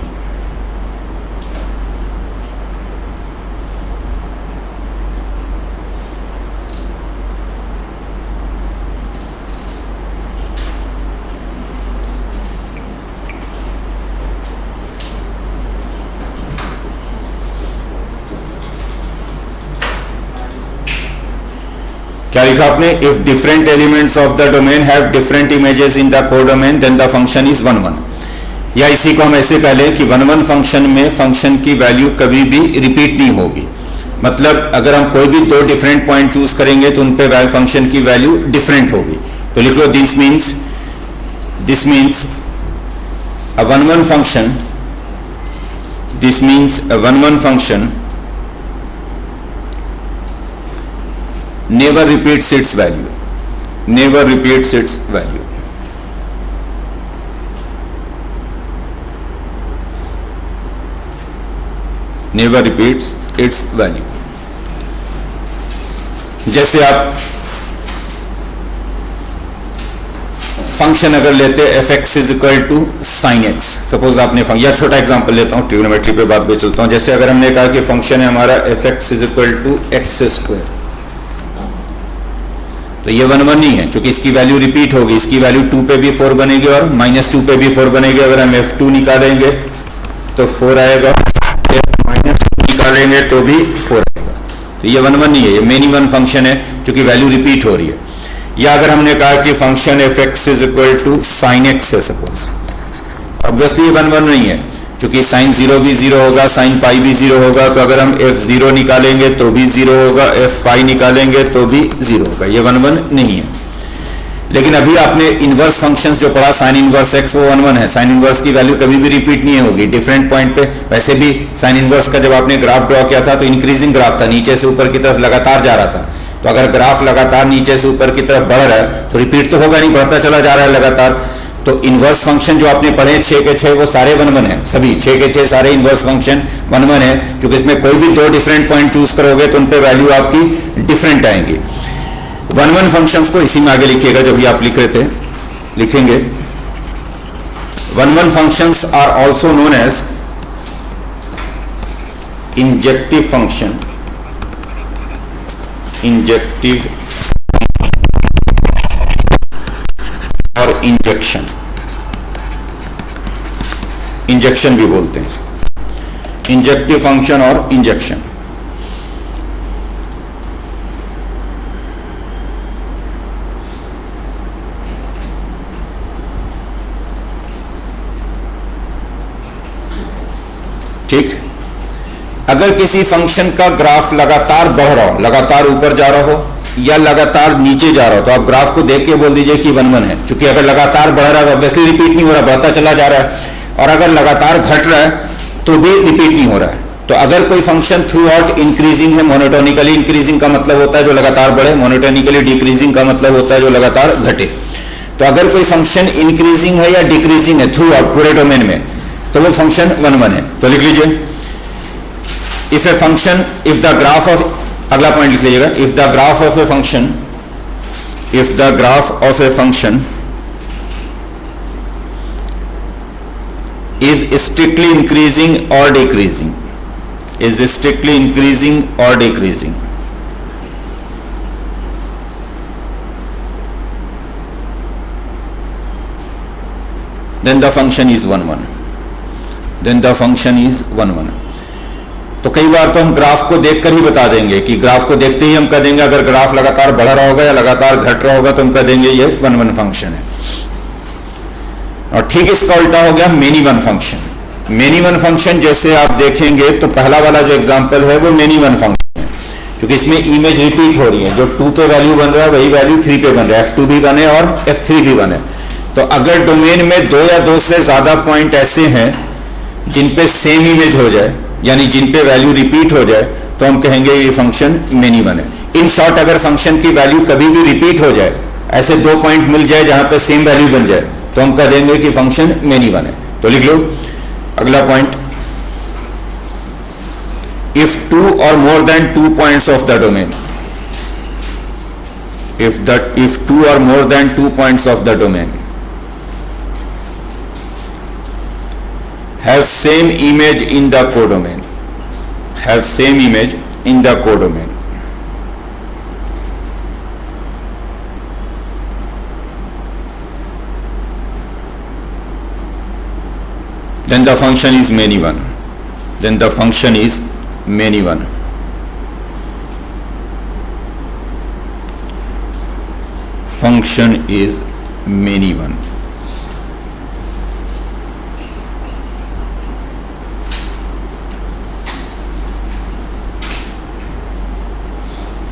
क्या लिखा आपने? If different elements of the domain have different images in the codomain then the function is 1 1। या इसी को हम ऐसे कह लें कि 1 1 फंक्शन में फंक्शन की वैल्यू कभी भी रिपीट नहीं होगी। मतलब अगर हम कोई भी दो डिफरेंट पॉइंट चूज करेंगे तो उन पे फंक्शन की वैल्यू डिफरेंट होगी। तो लिख लो this means a 1 1 function, this means a 1 1 function never repeats its value, never repeats its value। never repeats its value। जैसे आप फंक्शन अगर लेते हैं F x is equal to sine X, suppose आपने या छोटा एग्जांपल लेता हूं, ट्रिग्नोमेट्री पे बात पे चलता हूं। जैसे अगर हमने कहा कि फंक्शन है हमारा F x is equal to x square, तो ये 1 1 नहीं है क्योंकि इसकी वैल्यू रिपीट होगी। इसकी वैल्यू 2 पे भी 4 बनेगी और -2 पे भी 4 बनेगी। अगर हम f2 निकालेंगे तो 4 आएगा, -2 निकालेंगे तो भी 4 आएगा। तो ये 1 1 नहीं है, ये मेनी 1 फंक्शन है क्योंकि वैल्यू रिपीट हो रही है। या अगर हमने कहा कि function F x is equal to sine X है सपोज, ऑब्वियसली ये 1 1 नहीं है क्योंकि साइन 0 भी 0 होगा, साइन पाई भी 0 होगा। तो अगर हम f0 निकालेंगे तो भी 0 होगा, f पाई निकालेंगे तो भी 0 होगा। ये 1 1 नहीं है। लेकिन अभी आपने इनवर्स फंक्शंस जो पढ़ा, साइन इनवर्स एक्स, वो 1 1 है। साइन इनवर्स की वैल्यू कभी भी रिपीट नहीं होगी डिफरेंट पॉइंट पे। वैसे भी साइन इनवर्स का जब आपने ग्राफ ड्रॉ किया था तो इंक्रीजिंग ग्राफ था, नीचे से ऊपर की तरफ लगातार जा रहा था। तो अगर ग्राफ लगातार नीचे से ऊपर की तरफ बढ़ रहा है तो रिपीट तो होगा नहीं, बढ़ता चला जा रहा है लगातार। तो इनवर्स फंक्शन जो आपने पढ़े 6 के 6 वो सारे 1 1 है, सभी 6 के 6 सारे इनवर्स फंक्शन 1 1 है। क्योंकि इसमें कोई भी दो डिफरेंट पॉइंट चूज करोगे तो उन पे वैल्यू आपकी डिफरेंट आएंगी। 1 1 फंक्शंस को इसी में आगे लिखिएगा जो भी आप लिख रहे थे, लिखेंगे 1 1 functions are also known as injective function, injective और इंजेक्शन, इंजेक्शन भी बोलते हैं, इंजेक्टिव फंक्शन और इंजेक्शन। ठीक, अगर किसी फंक्शन का ग्राफ लगातार बढ़ रहा हो, लगातार ऊपर जा रहा हो या लगातार नीचे जा रहा हो, तो आप ग्राफ को देख के बोल दीजिए कि 1 1 है। क्योंकि अगर लगातार बढ़ रहा है तो ऑब्वियसली रिपीट नहीं हो रहा, बढ़ता चला जा रहा है। और अगर लगातार घट रहा है तो भी रिपीट नहीं हो रहा है। तो अगर कोई फंक्शन थ्रू आउट इंक्रीजिंग है, मोनोटोनिकली इंक्रीजिंग का मतलब होता है जो लगातार बढ़े, मोनोटोनिकली डिक्रीजिंग का मतलब होता है जो लगातार घटे। तो अगर कोई फंक्शन इंक्रीजिंग है या डिक्रीजिंग है थ्रू आउट पूरे डोमेन में, तो वो फंक्शन 1 1 है। तो लिख लीजिए if a function, if the graph of, अगला पॉइंट लिख लीजिएगा, if the graph of a function, if the graph of a function is strictly increasing or decreasing, is strictly increasing or decreasing, then the function is 1 1, then the function is 1 1। तो कई बार तो हम graph को देखकर ही बता देंगे कि graph को देखते ही हम कह देंगे अगर ग्राफ लगातार बढ़ रहा होगा या लगातार घट रहा होगा तो हम कह देंगे ये 1 1 फंक्शन है। और ठीक इसका उल्टा हो गया मेनी 1 फंक्शन। मेनी 1 फंक्शन जैसे आप देखेंगे तो पहला वाला जो एग्जांपल है वो मेनी 1 फंक्शन है क्योंकि इसमें इमेज रिपीट हो रही है। जो 2 पे वैल्यू बन रहा है वही वैल्यू 3 पे बन रहा है, f2 भी बने और f3 भी बने। तो अगर डोमेन में 2 या 2 से ज्यादा पॉइंट ऐसे हैं जिन पे सेम इमेज हो जाए, यानी जिन पे वैल्यू रिपीट हो जाए, तो हम कहेंगे ये फंक्शन मेनी 1 है। इन शॉर्ट अगर फंक्शन की वैल्यू कभी भी रिपीट हो जाए, ऐसे 2 पॉइंट मिल जाए जहां पे सेम वैल्यू बन जाए, तो हम कह देंगे कि फंक्शन मेनी 1 है। तो लिख लो अगला point, if 2 or more than 2 points of the domain, if 2 or more than 2 points of the domain have same image in the codomain, have same image in the codomain, then the function is many 1, then the function is many 1। function is many one.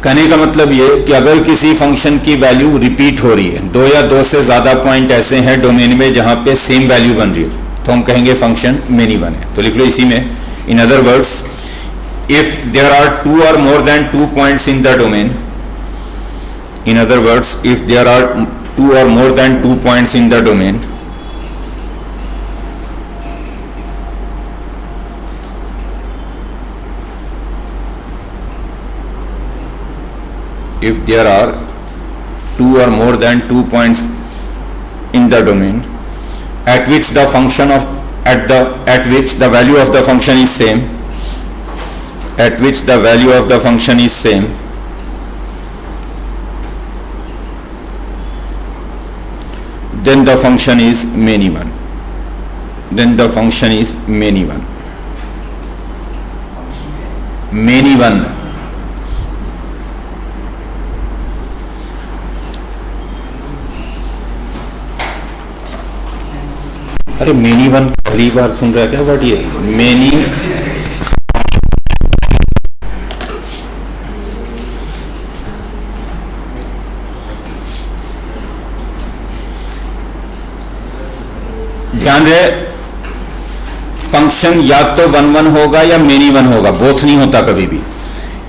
कहने का मतलब ये कि अगर किसी function की value repeat हो रही है, दो या दो से ज़्यादा पॉइंट ऐसे हैं डोमेन में जहाँ पे सेम वैल्यू बन रही है, तो हम कहेंगे फंक्शन मेनी वन है. तो लिख लो इसी में, in other words, if there are two or more than 2 points in the domain, in other words, if there are 2 or more than 2 points in the domain, if there are 2 or more than 2 points in the domain at which the function of at which the value of the function is same, at which the value of the function is same, then the function is many one. Then the function is many one. Many one. अरे many one पहली बार सुन रहा है क्या word ये? Many ध्यान रहे, function या तो 1 1 होगा या मेनी वन होगा, बोथ नहीं होता कभी भी.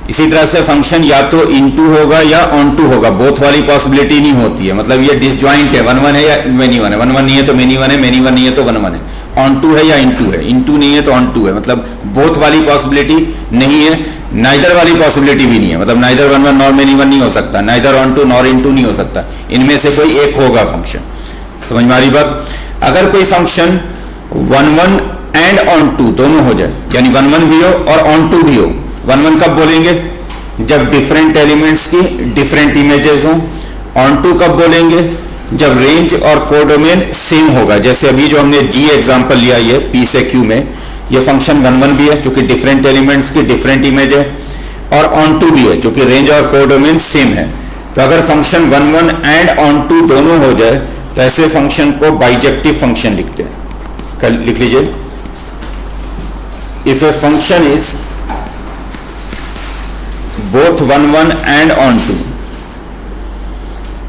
इसी तरह से फंक्शन या तो इनटू होगा या ऑन टू होगा, बोथ वाली पॉसिबिलिटी नहीं होती है. मतलब ये डिसजॉइंट है, 1 1 है या मेनी वन है, 1 1 नहीं है तो मेनी वन है, मेनी वन नहीं है तो 1 1 है, ऑन टू है या इनटू है, इनटू नहीं है तो ऑन टू है. मतलब बोथ वाली पॉसिबिलिटी नहीं है, नाइदर वाली पॉसिबिलिटी भी नहीं है. मतलब नाइदर 1 1 नॉर मेनी वन नहीं हो सकता, neither onto nor into नहीं हो सकता, इनमें से कोई एक होगा फंक्शन. समझ में आ रही बात? अगर कोई फंक्शन 1 1 एंड ऑन टू दोनों हो जाए, यानी 1 1 भी हो और ऑन टू भी हो, 1 1 कब बोलेंगे? जब डिफरेंट एलिमेंट्स की डिफरेंट इमेजेस हो. ऑन टू कब बोलेंगे? जब रेंज और कोडोमेन सेम होगा. जैसे अभी जो हमने जी एग्जांपल लिया ये पी से क्यू में, ये फंक्शन 1 1 भी है चूंकि डिफरेंट एलिमेंट्स की डिफरेंट इमेज है, और ऑन टू भी है चूंकि रेंज और कोडोमेन सेम है. तो अगर फंक्शन 1 1 एंड ऑन टू दोनों हो जाए तो ऐसे फंक्शन को बाइजेक्टिव फंक्शन लिखते हैं. कल लिख लीजिए, if a function is both 1 1 and on 2,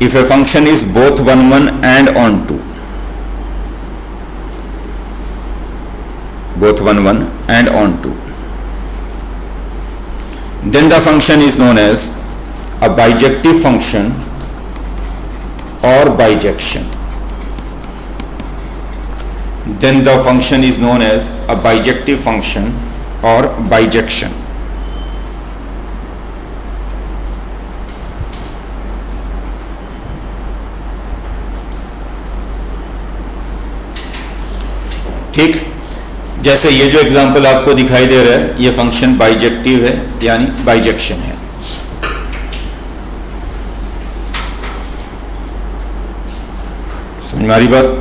if a function is both 1 1 and on 2, both 1 1 and on 2, then the function is known as a bijective function or bijection. Then the function is known as a bijective function or bijection. ठीक, जैसे ये जो example आपको दिखाई दे रहा है, ये function bijective है यानी बाइजेक्शन है. समझ में आ रही बात?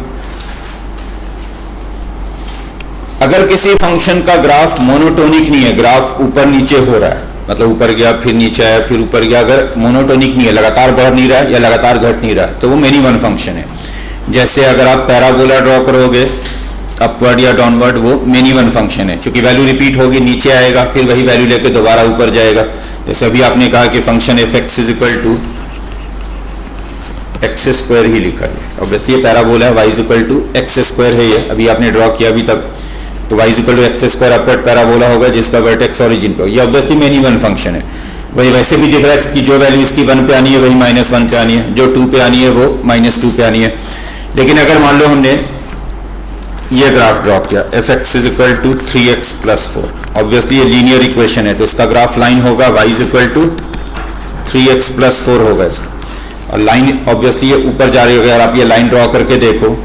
अगर किसी फंक्शन का ग्राफ मोनोटोनिक नहीं है, ग्राफ ऊपर नीचे हो रहा है, मतलब ऊपर गया फिर नीचे आया फिर ऊपर गया, अगर मोनोटोनिक नहीं है, लगातार बढ़ नहीं रहा है या लगातार घट नहीं रहा है, तो वो मेनी वन फंक्शन है. जैसे अगर आप पैराबोला ड्रॉ करोगे अपवर्ड या डाउनवर्ड, वो मेनी वन फंक्शन है. चूंकि वैल्यू रिपीट होगी, नीचे आएगा फिर वही वैल्यू लेके दोबारा ऊपर जाएगा. जैसे अभी आपने कहा कि function F x is equal to x square ही लिखा है, ऑब्वियसली ये पैराबोला है, y is equal to x square है. ये अभी आपने ड्रॉ किया अभी तक, तो y is equal to x square upward parabola होगा जिसका वर्टेक्स ओरिजिन पे हो. ये ऑब्वियसली मेनी वन फंक्शन है. वही वैसे भी दिख रहा है कि जो वैल्यू इसकी 1 पे आनी है वही -1 पे आनी है, जो 2 पे आनी है वो -2 पे आनी है. लेकिन अगर मान लो हमने ये ग्राफ ड्रॉ किया, F x is equal to 3x + 4, obviously ये लीनियर इक्वेशन है, तो इसका ग्राफ लाइन होगा y is equal to 3x + 4 होगा इसका, और लाइन ऑब्वियसली ये ऊपर जा रही है. अगर आप ये लाइन ड्रॉ करके देखो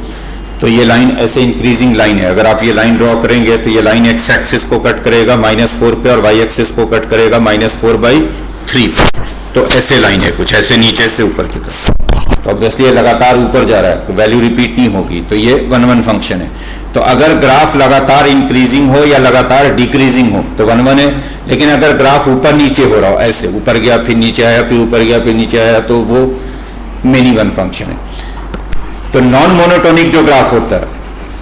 तो ये लाइन ऐसे इंक्रीजिंग लाइन है. अगर आप ये लाइन ड्रॉ करेंगे तो ये लाइन x एक्सिस को कट करेगा -4 पे और y एक्सिस को कट करेगा -4/3. तो ऐसे लाइन है कुछ ऐसे नीचे से ऊपर की तरफ, तो ऑब्वियसली ये लगातार ऊपर जा रहा है तो वैल्यू रिपीट नहीं होगी, तो ये 1 1 फंक्शन है. तो अगर ग्राफ लगातार इंक्रीजिंग हो या लगातार डिक्रीजिंग हो तो 1 1 है. लेकिन अगर ग्राफ ऊपर नीचे हो रहा हो, ऐसे ऊपर गया फिर नीचे आया फिर ऊपर गया फिर नीचे आया, तो वो मेनी वन फंक्शन है। तो नॉन मोनोटोनिक जो ग्राफ होता है,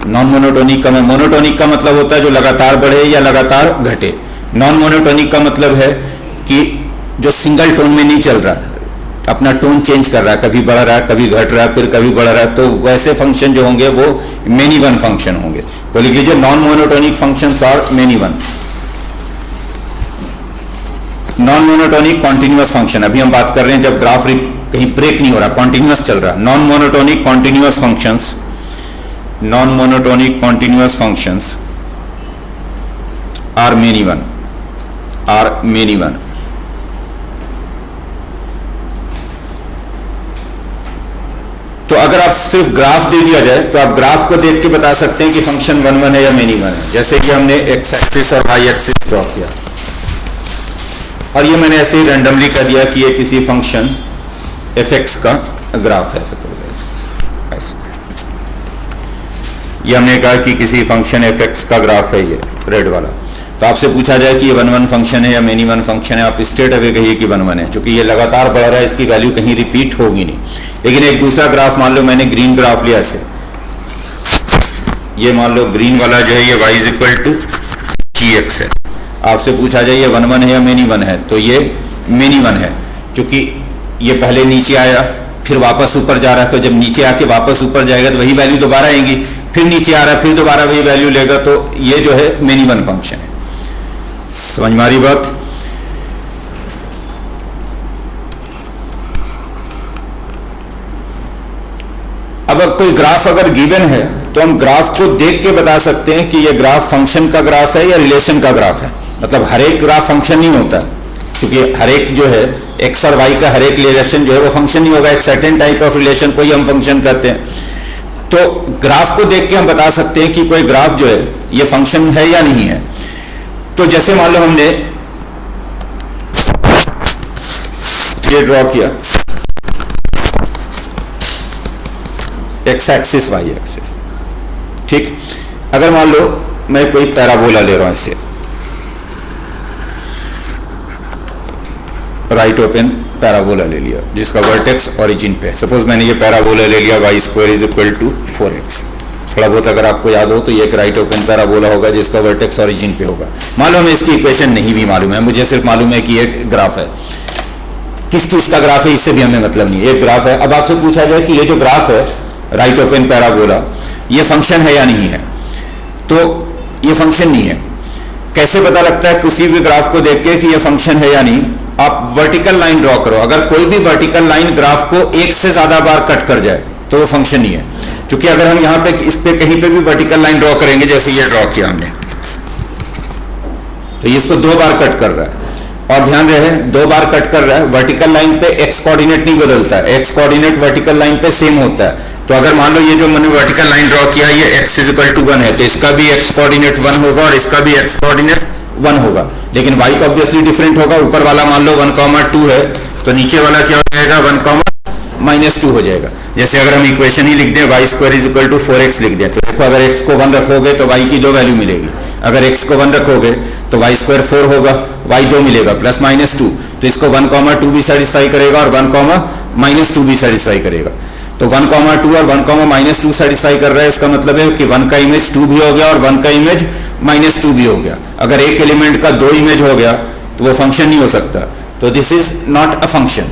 नॉन मोनोटोनिक का मोनोटोनिक का मतलब होता है जो लगातार बढ़े या लगातार घटे। नॉन मोनोटोनिक का मतलब है कि जो सिंगल टोन में नहीं चल रहा, अपना टोन चेंज कर रहा है, कभी बढ़ रहा है, कभी घट रहा है, फिर कभी बढ़ रहा है, तो वैसे फंक्शन जो होंगे वो मेनी वन फंक्शन होंगे। तो लिख लीजिए non monotonic functions are many one. Non monotonic continuous function, अभी हम बात कर रहे हैं जब ग्राफ कहीं ब्रेक नहीं हो रहा, कॉन्टिन्यूअस चल रहा। Non monotonic continuous functions, non monotonic continuous functions are many one, are many one. तो अगर आप सिर्फ ग्राफ दे दिया जाए तो आप ग्राफ को देख के बता सकते हैं कि फंक्शन वन वन है या मेनी वन है। जैसे कि हमने एक्स एक्सिस और वाई एक्सिस ड्रॉ किया और ये मैंने ऐसे ही रैंडमली कर दिया कि ये किसी फंक्शन एफ एक्स का ग्राफ है, सपोज ऐसे। ये हमने कहा कि किसी फंक्शन एफ एक्स का ग्राफ है ये रेड वाला। तो आपसे पूछा जाए कि ये वन वन फंक्शन है या मेनी वन फंक्शन है, आप स्ट्रेट अवे कहिए कि वन वन है, क्योंकि ये लगातार बढ़ रहा है, इसकी वैल्यू कहीं रिपीट होगी नहीं। लेकिन एक दूसरा ग्राफ मान लो, मैंने ग्रीन ग्राफ लिया ऐसे, ये मान लो ग्रीन वाला जो है ये y is equal to g x है। आपसे पूछा जाए ये वन वन है या मेनी वन है, तो ये मेनी वन है, क्योंकि ये पहले नीचे आया फिर वापस ऊपर जा रहा है। तो जब नीचे आके वापस ऊपर जाएगा तो वही वैल्यू दोबारा आएगी, फिर नीचे आ रहा है फिर दोबारा वही वैल्यू लेगा, तो ये जो है मेनी वन फंक्शन है। समझ में आ रही बात? अब कोई ग्राफ अगर गिवन है तो हम ग्राफ को देख के बता सकते हैं कि ये ग्राफ फंक्शन का ग्राफ है या रिलेशन का ग्राफ है। मतलब हर एक ग्राफ फंक्शन नहीं होता, क्योंकि हर एक जो है एक्स और वाई का हर एक रिलेशन जो है वो फंक्शन नहीं होगा। एक सर्टेन टाइप ऑफ रिलेशन को ही हम फंक्शन कहते हैं। तो ग्राफ को देख के हम बता सकते हैं कि कोई ग्राफ जो है ये फंक्शन है या नहीं है। तो जैसे मान लो हमने ये ड्रॉ किया एक्स एक्सिस वाई एक्सिस, ठीक। अगर मान लो मैं कोई पैराबोला ले रहा हूं, इससे राइट ओपन पैराबोला ले लिया जिसका वर्टेक्स ओरिजिन पे है। सपोज मैंने ये पैराबोला ले लिया y square is equal to 4x। थोड़ा बहुत अगर आपको याद हो तो ये एक राइट ओपन पैराबोला होगा जिसका वर्टेक्स ओरिजिन पे होगा। मान लो हमें इसकी इक्वेशन नहीं भी मालूम है, मुझे सिर्फ मालूम है कि एक ग्राफ है, किस चीज का ग्राफ है इससे भी हमें मतलब नहीं है, एक ग्राफ है। अब आपसे पूछा जाए कि ये जो ग्राफ है राइट ओपन पैराबोला ये फंक्शन है या नहीं है, तो ये फंक्शन नहीं है। कैसे पता लगता है किसी भी ग्राफ को देख के कि ये फंक्शन है या नहीं? आप वर्टिकल लाइन ड्रॉ करो, अगर कोई भी वर्टिकल लाइन ग्राफ को एक से ज्यादा बार कट कर जाए तो वो फंक्शन नहीं है। क्योंकि अगर हम यहाँ पे इस पे कहीं पे भी वर्टिकल लाइन ड्रॉ करेंगे, जैसे ये ड्रॉ किया हमने, तो ये इसको 2 बार कट कर रहा है। और ध्यान रहे 2 बार कट कर रहा है, वर्टिकल लाइन पे एक्स कोऑर्डिनेट नहीं बदलता है, एक्स कोऑर्डिनेट वर्टिकल लाइन पे सेम होता है। तो अगर मान लो ये जो मैंने वर्टिकल लाइन ड्रॉ किया ये एक्स इज इक्वल टू 1 है, तो इसका भी एक्स कोऑर्डिनेट 1 होगा और इसका भी एक्स कोऑर्डिनेट 1 होगा। लेकिन y तो ऑब्वियसली डिफरेंट होगा, ऊपर वाला मान लो 1,2 है तो नीचे वाला क्या हो जाएगा 1,-2 हो जाएगा। जैसे अगर हम इक्वेशन ही लिख दें y square is equal to 4x लिख दें, तो देखो अगर x को 1 रखोगे तो y की 2 वैल्यू मिलेगी, अगर x को 1 रखोगे तो y स्क्वायर 4 होगा, y 2 मिलेगा +-2, तो इसको 1,2 भी सेटिस्फाई करेगा और 1,-2 भी सेटिस्फाई करेगा। तो 1,2 और 1,-2 सेटिस्फाई कर रहा है, इसका मतलब है कि 1 का इमेज 2 भी हो गया और 1 का इमेज -2 भी हो गया। अगर एक एलिमेंट का 2 इमेज हो गया तो वो फंक्शन नहीं हो सकता, तो this is not a function.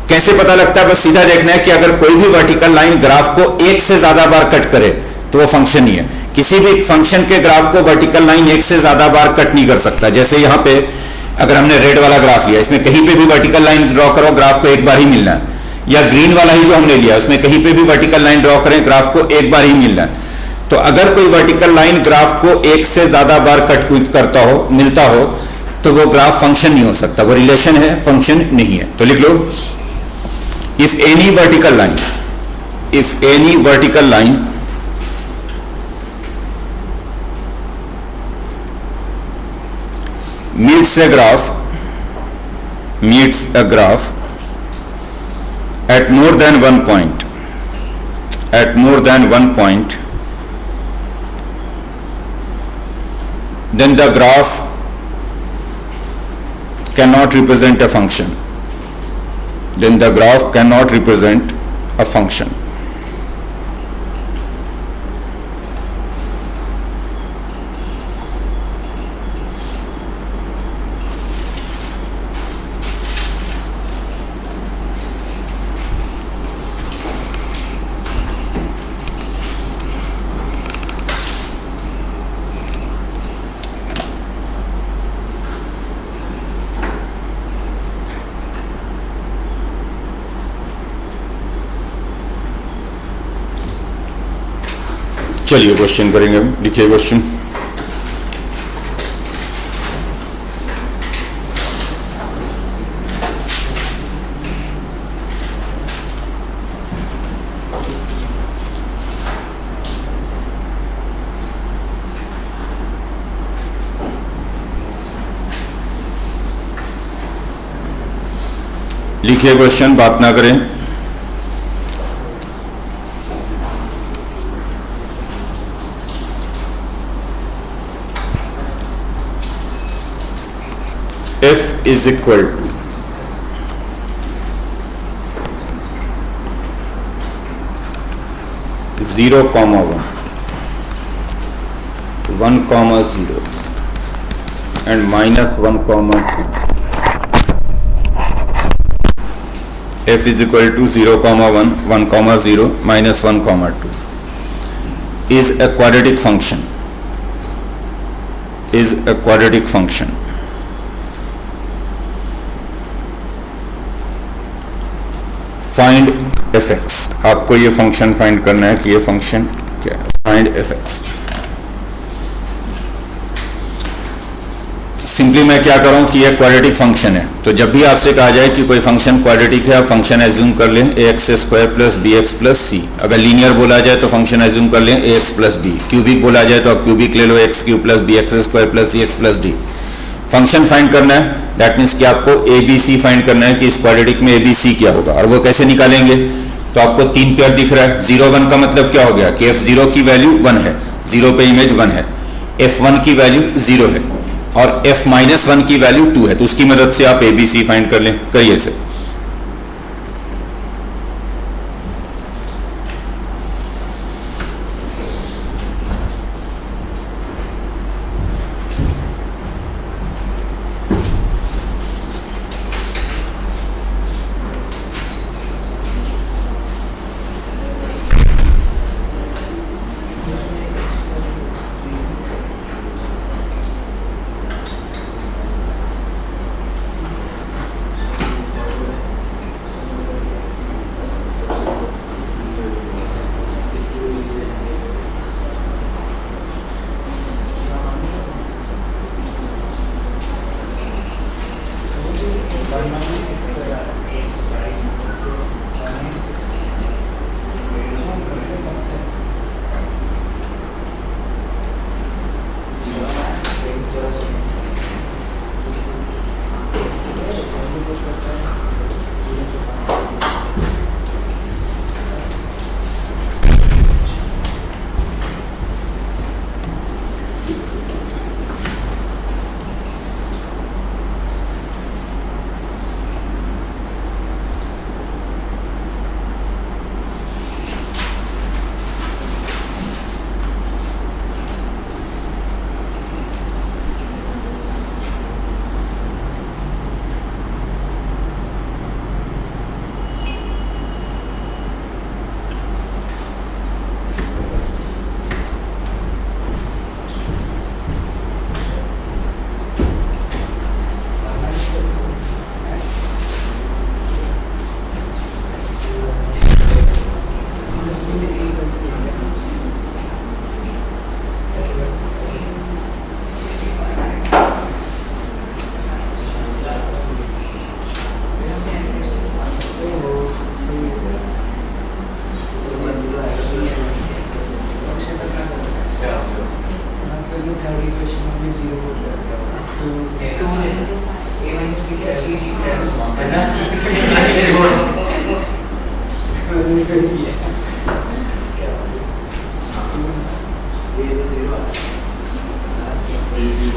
कैसे पता लगता है? बस सीधा देखना है कि अगर कोई भी वर्टिकल लाइन ग्राफ को एक से ज्यादा बार कट करे तो वो फंक्शन नहीं है। किसी भी फंक्शन के ग्राफ को वर्टिकल लाइन एक से ज्यादा बार कट नहीं कर सकता। जैसे यहाँ पे अगर हमने रेड वाला ग्राफ लिया, इसमें कहीं पे भी वर्टिकल लाइन ड्रॉ करो ग्राफ को एक बार ही मिलना है, या ग्रीन वाला ही जो हमने लिया उसमें कहीं पे भी वर्टिकल लाइन ड्रॉ करें ग्राफ को एक बार ही मिलना है। तो अगर कोई वर्टिकल लाइन ग्राफ को एक से ज्यादा बार कट करता हो, मिलता हो, तो वो ग्राफ फंक्शन नहीं हो सकता, वो रिलेशन है, फंक्शन नहीं है। तो लिख लो if any vertical line meets a graph at more than one point, then the graph cannot represent a function. a function. चलिए क्वेश्चन करेंगे हम। लिखिए क्वेश्चन। लिखिए क्वेश्चन, बात ना करें। f is equal to zero comma one comma zero and minus 1 comma 2. f is equal to 0 comma 1 1 comma 0 minus 1 comma 2 is a quadratic function. Is a quadratic function. Find F x. आपको ये function find करना है कि ये function क्या है। Find F x. Simply मैं क्या करूं कि ये क्वाड्रेटिक फंक्शन है, तो जब भी आपसे कहा जाए कि कोई फंक्शन क्वाड्रेटिक है, आप फंक्शन एज्यूम कर लें a x square plus b x plus c. अगर लीनियर बोला जाए तो फंक्शन एज्यूम कर लें a x plus b. Cubic बोला जाए तो आप क्यूबिक ले लो, x cube plus b x square plus c x plus d. Function find करना है, दैट मीन्स कि आपको ए बी सी फाइंड करना है कि इस क्वाड्रेटिक में ए बी सी क्या होगा। और वो कैसे निकालेंगे, तो आपको 3 पेयर दिख रहा है। 0 1 का मतलब क्या हो गया कि f0 की वैल्यू 1 है, 0 पे इमेज 1 है। f1 की वैल्यू 0 है और f-1 की वैल्यू 2 है। तो उसकी मदद से आप ए बी सी फाइंड कर लें। करिए से।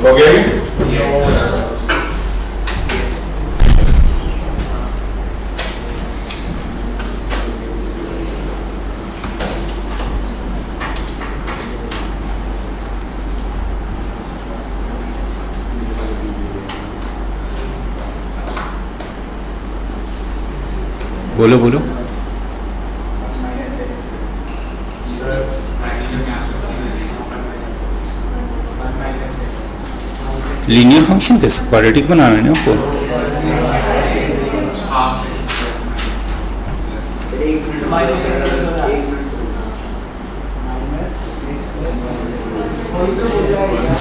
हो गया ये? बोलो बोलो। लीनियर फंक्शन कैसे क्वाड्रेटिक बनाना है ना आपको?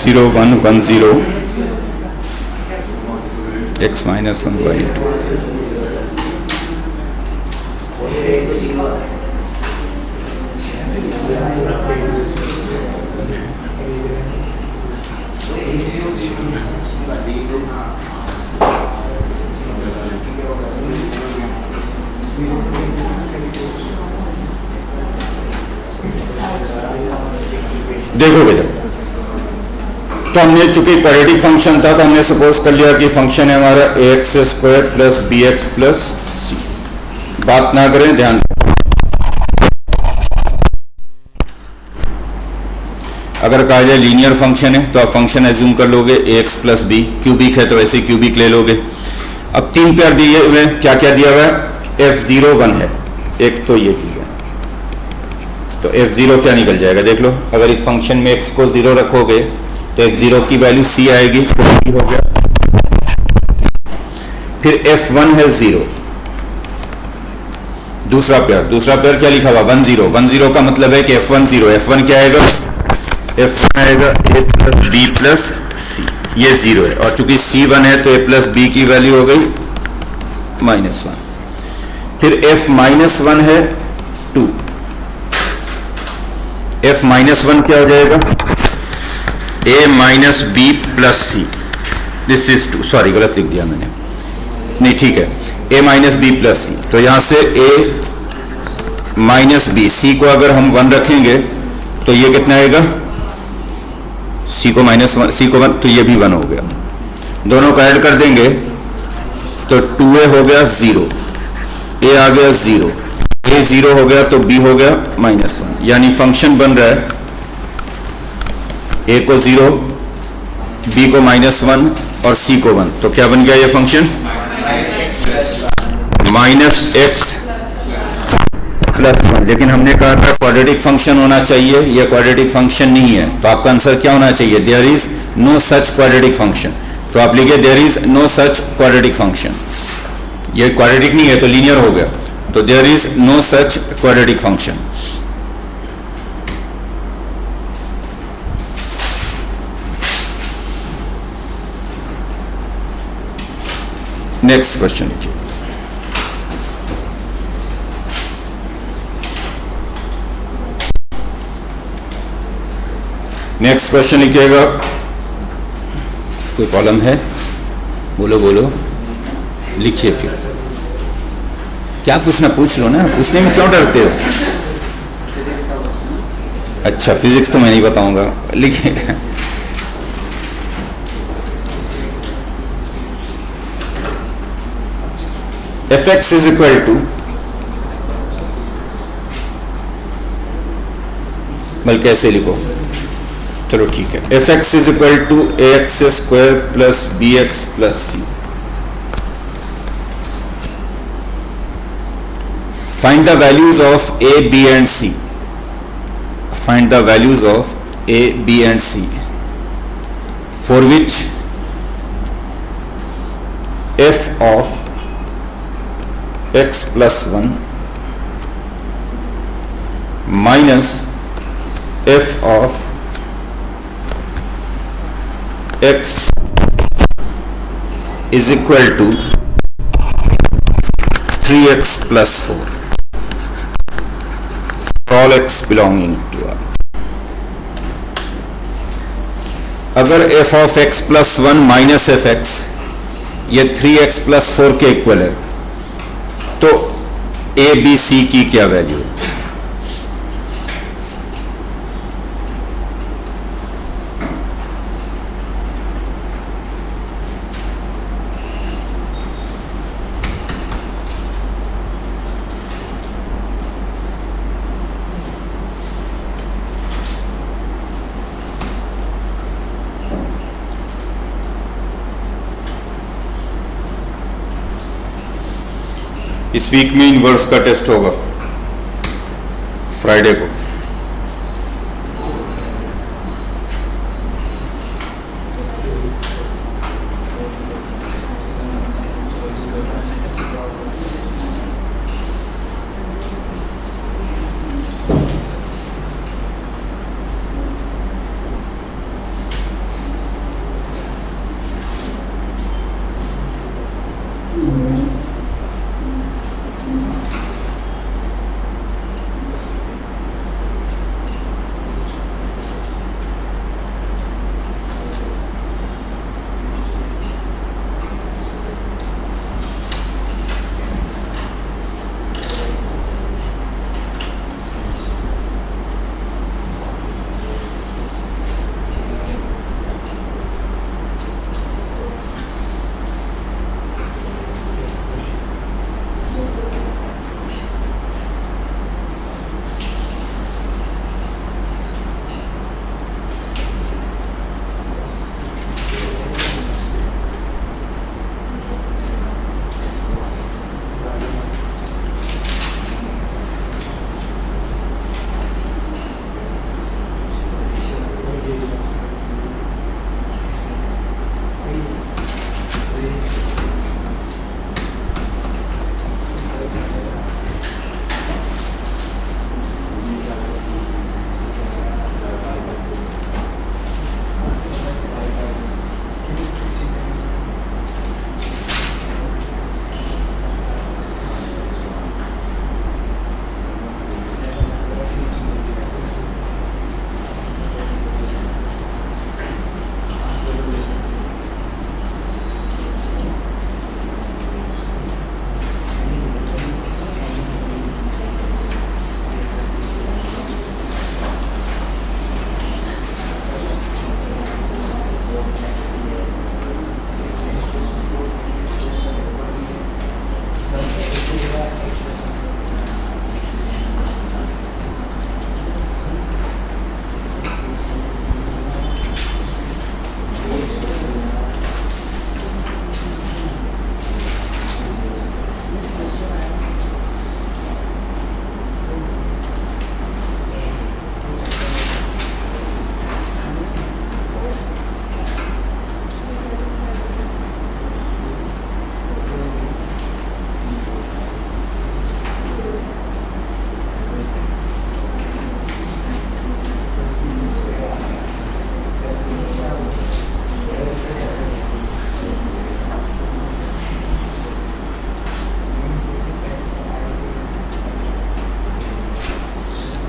Zero one one zero x minus one by two. देखो बेटा, तो हमने चूंकि क्वाड्रेटिक फंक्शन था तो हमने सपोज कर लिया कि फंक्शन है हमारा a x square plus b x plus c. बात ना करें, ध्यान। अगर कहा जाए लीनियर फंक्शन है तो आप फंक्शन एज्यूम कर लोगे ए एक्स प्लस बी। क्यूबिक है तो वैसे क्यूबिक ले लोगे। अब तीन पेयर दिए हुए, क्या क्या दिया हुआ है? F01 है एक, तो ये चीज है। तो F0 क्या निकल जाएगा देख लो। अगर इस फंक्शन में x को 0 रखोगे तो F0 की वैल्यू c आएगी, तो c हो गया। फिर F1 है 0। दूसरा पेयर क्या लिखा हुआ? 1 0। 1 0 का मतलब है कि F1 0। F1 क्या आएगा? F1 आएगा a plus b plus c, ये 0 है। और चूंकि C1 है तो a प्लस बी की वैल्यू हो गई -1। फिर F माइनस 1 है 2। F माइनस 1 क्या हो जाएगा? a minus b plus c, this is 2। Sorry, गलत लिख दिया मैंने, नहीं ठीक है, a minus b plus c. तो यहां से a माइनस बी, सी को अगर हम 1 रखेंगे तो ये कितना आएगा? सी को -1, सी को 1, तो ये भी 1 हो गया। दोनों को ऐड कर देंगे तो 2a हो गया 0, a आ गया 0, a 0 हो गया तो b हो गया -1। यानी फंक्शन बन रहा है a को 0, b को -1 और c को 1। तो क्या बन गया ये फंक्शन? -x plus 1। लेकिन हमने कहा था क्वाड्रेटिक फंक्शन होना चाहिए, यह क्वाड्रेटिक फंक्शन नहीं है। तो आपका आंसर क्या होना चाहिए? There is no such quadratic function. तो आप लिखिए there is no such quadratic function. ये क्वाड्रेटिक नहीं है तो लीनियर हो गया। तो there is no such quadratic function. Next question लिखिए। नेक्स्ट क्वेश्चन लिखिएगा। कोई प्रॉब्लम है? बोलो बोलो, लिखिए। फिर क्या पूछना पूछ लो ना, पूछने में क्यों डरते हो? अच्छा, फिजिक्स तो मैं नहीं बताऊंगा, लिखिए। Fx इज इक्वल टू, बल्कि ऐसे लिखो, चलो ठीक है। Fx is equal to ax square plus bx plus c. Find the values of a, b and c। Find the values of a, b and c for which f of x plus 1 minus f of x is equal to 3x plus 4 all x belonging to R। अगर f of x plus 1 minus f x ये 3x plus 4 के equal है तो a, b, c की क्या value है? इस week में इनवर्स का टेस्ट होगा फ्राइडे को।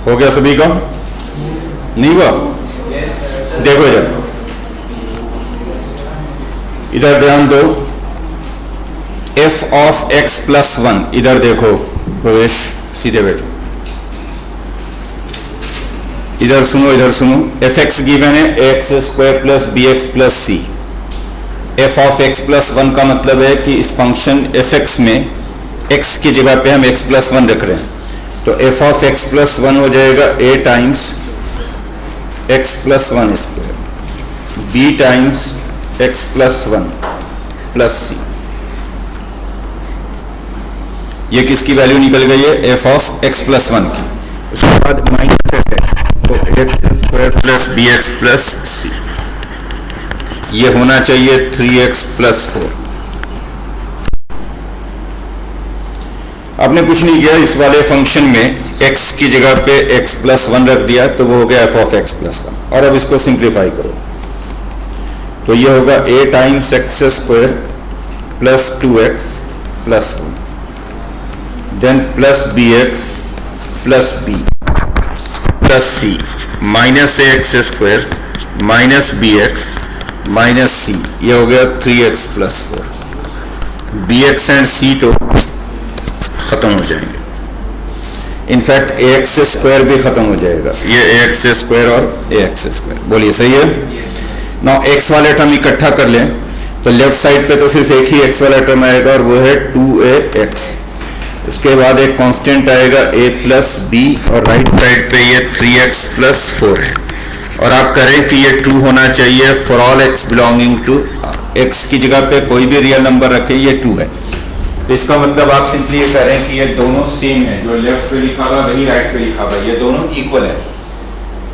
हो गया सभी का? नहीं हुआ? देखो इधर ध्यान दो, f ऑफ x प्लस 1, इधर देखो प्रवेश, सीधे बैठो, इधर सुनो, एफ एक्स गिवन है x square plus b x plus c. F of x plus 1 का मतलब है कि इस फंक्शन एफ एक्स में x की जगह पे हम x प्लस 1 रख रहे हैं, तो एफ ऑफ एक्स प्लस 1 हो जाएगा a times x plus 1 square, b times x plus 1 plus c. ये किसकी वैल्यू निकल गई है? एफ ऑफ एक्स प्लस 1 की। उसके बाद माइनस एफ एक्स, तो x square plus b x plus c, ये होना चाहिए 3x प्लस 4। आपने कुछ नहीं किया, इस वाले फंक्शन में x की जगह पे x प्लस 1 रख दिया, तो वो हो गया एफ ऑफ एक्स प्लस 1। और अब इसको सिंप्लीफाई करो, तो ये होगा a times x square plus 2x plus 1, then plus b x plus b plus c, minus a x square minus b x minus c, ये हो गया 3x plus 4। B x and c तो खत्म हो जाएंगे, इनफैक्ट ए x square भी खत्म हो जाएगा, ये ए एक्स स्क्वायर और ए एक्स स्क्वायर। बोलिए सही है ना? एक्स वाला टर्म इकट्ठा कर लें तो लेफ्ट साइड पे तो सिर्फ एक ही एक्स वाला टर्म आएगा और वो है 2ax। उसके बाद एक कांस्टेंट आएगा a प्लस बी, और राइट साइड पे ये 3x प्लस 4 है। और आप करें कि ये 2 होना चाहिए for all x belonging to x की जगह पे कोई भी रियल नंबर रखें, ये 2 है। तो इसका मतलब आप सिंपली ये कह रहे हैं कि ये दोनों सेम है, जो लेफ्ट पे लिखा हुआ वही राइट पे लिखा हुआ, ये दोनों इक्वल है।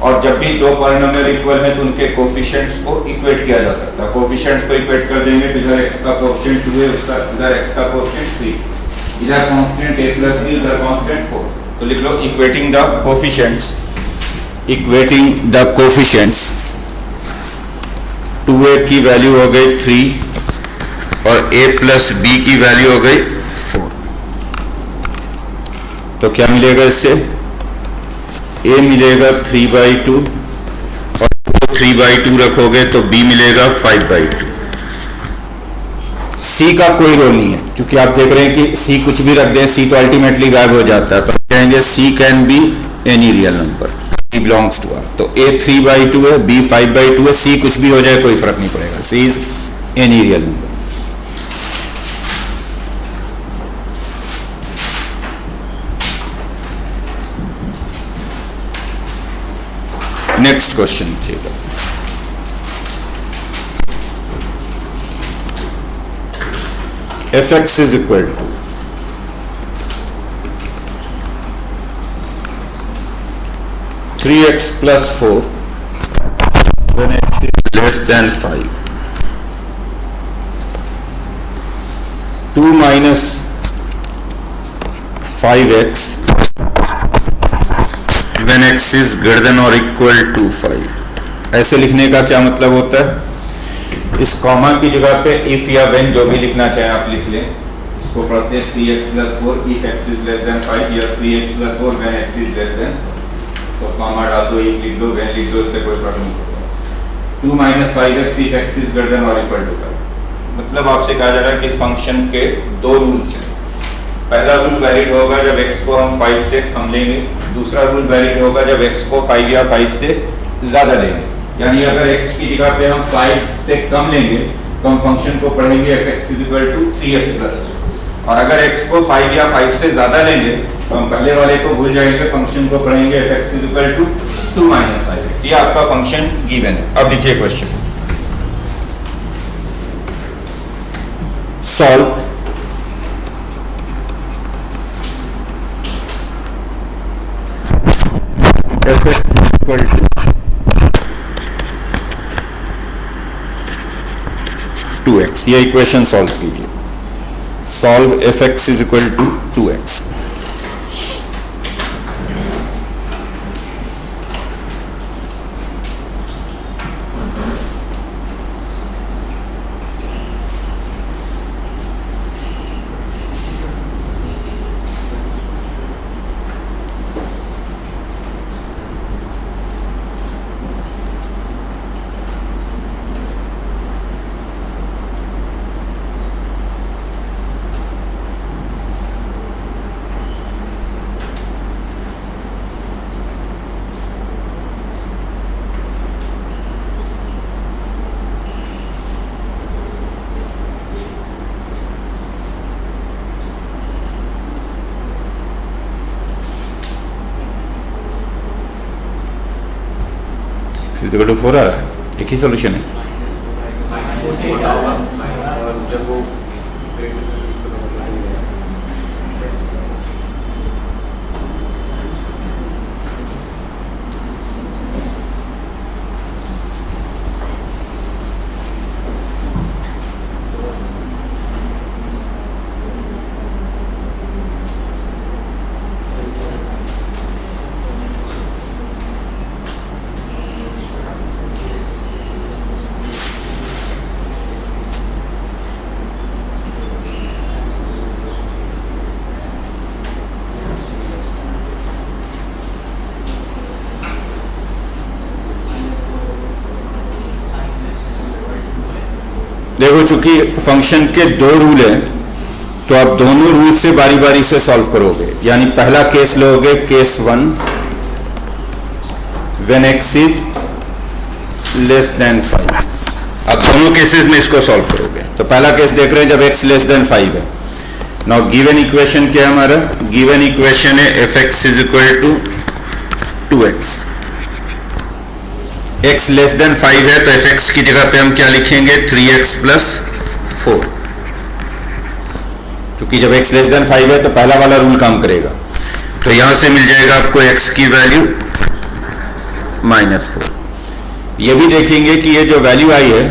और जब भी दो पॉलिनोमियल इक्वल है तो उनके कोफिशिएंट्स को इक्वेट किया जा सकता है। कोफिशिएंट्स को इक्वेट कर देंगे तो इधर x का कोफिशिएंट 2 है, उसका इधर x का कोफिशिएंट 3, इधर कांस्टेंट a + b, इधर कांस्टेंट 4। तो लिख लो equating the coefficients, equating the coefficients 2a की वैल्यू हो गई 3 और a + b की वैल्यू हो गई 4। तो क्या मिलेगा इससे? a मिलेगा 3/2 और 3/2 रखोगे तो b मिलेगा 5/2। c का कोई रोल नहीं है, क्योंकि आप देख रहे हैं कि c कुछ भी रख दें c तो अल्टीमेटली गायब हो जाता है। तो कहेंगे c can be any real number, c belongs to r। तो a 3/2 है, b 5/2 है, c कुछ भी हो जाए कोई फर्क नहीं पड़ेगा, c is any real number. Next question देखिएगा। fx is equal to (3x + 4) when x is less than 5, 2 - 5x when x is greater than or equal to 5। ऐसे लिखने का क्या मतलब होता है? इस कॉमा की जगह पे इफ या व्हेन जो भी लिखना चाहे आप लिख लें। इसको पढ़ते हैं 3x + 4 if x is less than 5 या 3x + 4 when x is less than 4। तो कॉमा डाल दो, if लिख दो, when लिख दो, इससे कोई फर्क नहीं पड़ता। 2 - 5x if x is greater than or equal to 5। मतलब आपसे कहा जा रहा है कि इस फंक्शन के दो रूल्स हैं। पहला रूल वैलिड होगा जब x को हम 5 से कम लेंगे, दूसरा रूल वैलिड होगा जब x को 5 या 5 से ज्यादा लेंगे। यानी अगर x की जगह पे हम 5 से कम लेंगे तो हम फंक्शन को पढ़ेंगे fx = 3x + 2, और अगर x को 5 या 5 से ज्यादा लेंगे तो हम पहले वाले को भूल जाएंगे, फंक्शन को पढ़ेंगे fx = 2 - 5x। ये आपका फंक्शन गिवन है। अब लिखिए क्वेश्चन। Solve fx = 2x। ये इक्वेशन सॉल्व कीजिए। Solve fx = 2x। = 4 आ रहा है, एक ही सोल्यूशन है। देखो, चूंकि फंक्शन के दो रूल हैं तो आप दोनों रूल से बारी बारी से सॉल्व करोगे। यानी पहला केस लोगे, case 1 when x is less than 5। अब दोनों केसेस में इसको सॉल्व करोगे। तो पहला केस देख रहे हैं जब x लेस देन 5 है। नाउ गिवन इक्वेशन क्या है हमारा? गिवन इक्वेशन है fx = 2x। x less than 5 है तो fx की जगह पे हम क्या लिखेंगे? 3x + 4। क्योंकि जब x लेस देन 5 है तो पहला वाला रूल काम करेगा। तो यहां से मिल जाएगा आपको x की वैल्यू -4। ये भी देखेंगे कि ये जो वैल्यू आई है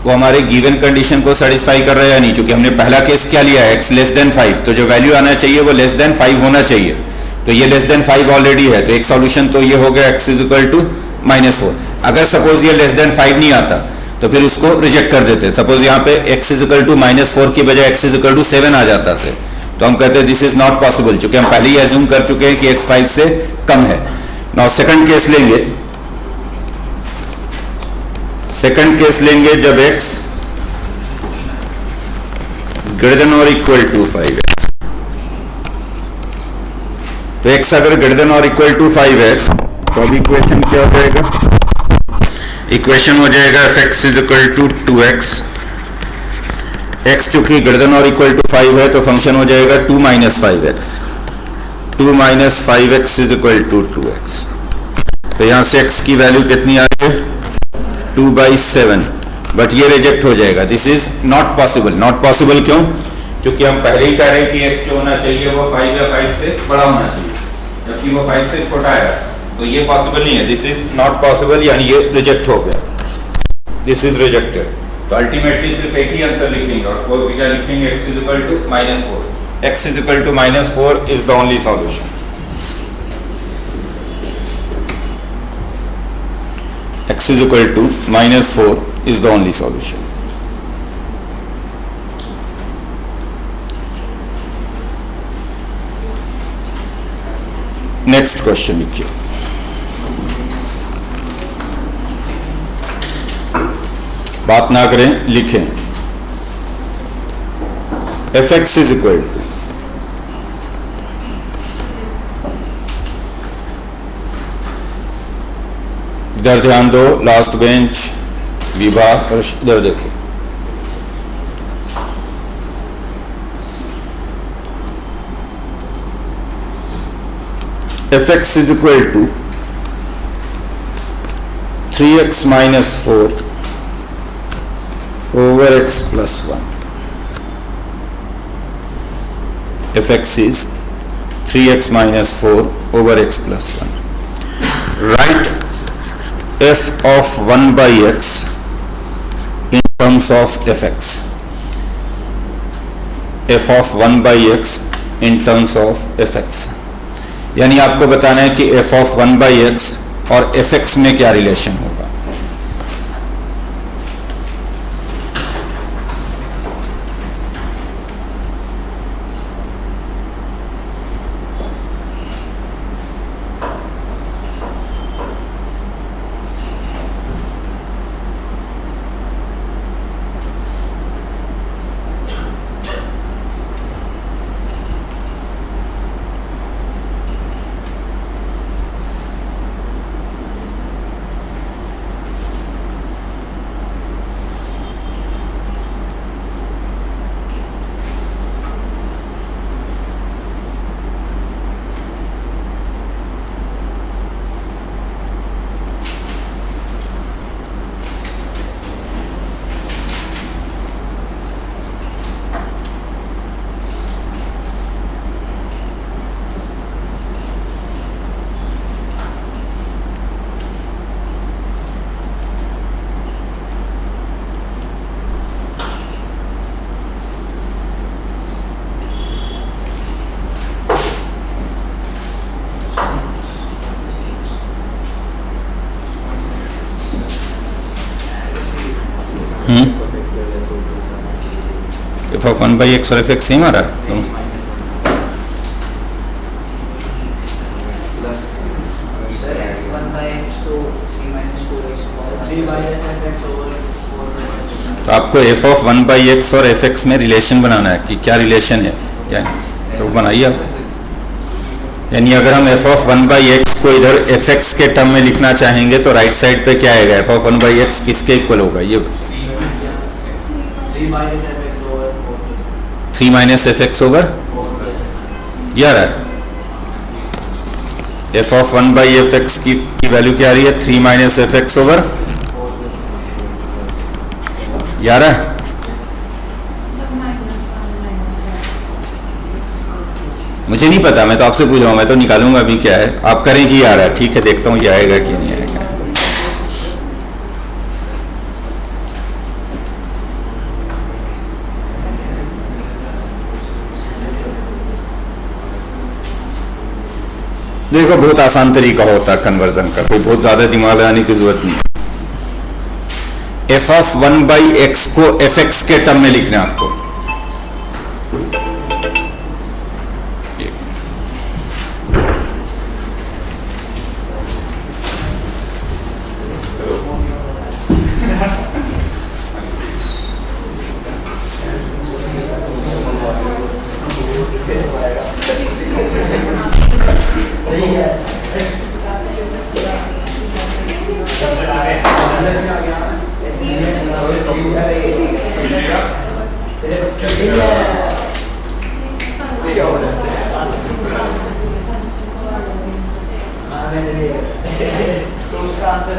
वो हमारे गिवन कंडीशन को सेटिस्फाई कर रहा है या नहीं, क्योंकि हमने पहला केस क्या लिया है, x लेस देन 5, तो जो वैल्यू आना चाहिए वो लेस देन 5 होना चाहिए। तो ये लेस देन 5 ऑलरेडी है, तो एक सॉल्यूशन तो ये हो गया x इज इक्वल टू -4। अगर सपोज ये लेस देन 5 नहीं आता तो फिर उसको रिजेक्ट कर देते। सपोज यहाँ पे x इज इक्वल टू -4 की बजाय x इज इक्वल टू 7 आ जाता से, तो हम कहते हैं दिस इज नॉट पॉसिबल, क्योंकि हम पहले ही एज्यूम कर चुके हैं कि x 5 से कम है। नाउ सेकंड केस लेंगे। सेकंड केस लेंगे जब x ग्रेटर देन और इक्वल टू 5 है। तो x अगर ग्रेटर देन और इक्वल टू 5 है तो अब इक्वेशन क्या हो जाएगा, इक्वेशन हो जाएगा f(x) is equal to 2x। x चूंकि ग्रेटर देन और इक्वल टू 5 है तो फंक्शन हो जाएगा 2 - 5x। 2 - 5x is equal to 2x। तो यहां से x की वैल्यू कितनी आ रही है, 2/7। बट ये रिजेक्ट हो जाएगा, this is not possible. Not possible क्यों, क्योंकि हम पहले ही कह रहे हैं कि x जो होना चाहिए वो 5 या 5 से बड़ा होना चाहिए, जबकि वो 5 से छोटा है, तो ये पॉसिबल नहीं है। दिस इज नॉट पॉसिबल, यानी ये रिजेक्ट हो गया, दिस इज रिजेक्टेड। तो अल्टीमेटली सिर्फ एक ही आंसर लिखेंगे और वो क्या लिखेंगे, x is equal to -4। x is equal to -4 is the only solution. x is equal to -4 is the only solution. Next question लिखिए। बात ना करें, लिखें। f(x) is equal to इधर ध्यान दो, लास्ट बेंच विवाह, इधर देखो। f(x) is equal to 3x - 4 over x plus 1. f(x) is 3x - 4 over x plus 1. Write f of 1/x in terms of f(x). f of 1/x in terms of f(x). यानी आपको बताना है कि f of 1/x और f(x) में क्या relation होगा। f of 1/x और f(x) सेम आ रहा है। तो आपको f of 1/x और f(x) में रिलेशन बनाना है कि क्या रिलेशन है, यानी तो बनाइए आप। यानी अगर हम f of 1/x को इधर f(x) के टर्म में लिखना चाहेंगे तो राइट साइड पे क्या आएगा, f of 1/x किसके इक्वल होगा, ये 3 - f(x) ओवर ये आ रहा है। f of 1/f(x) की वैल्यू क्या आ रही है, 3 - f(x) ओवर ये आ रहा है। मुझे नहीं पता, मैं तो आपसे पूछ रहा हूँ, मैं तो निकालूंगा अभी क्या है, आप करें कि आ रहा है, ठीक है देखता हूँ ये आएगा कि नहीं आएगा। देखो बहुत आसान तरीका होता है कन्वर्जन का, कोई बहुत ज्यादा दिमाग लगाने की जरूरत नहीं। एफ ऑफ 1/x को एफ एक्स के टर्म में लिखना है आपको। तो उसका आंसर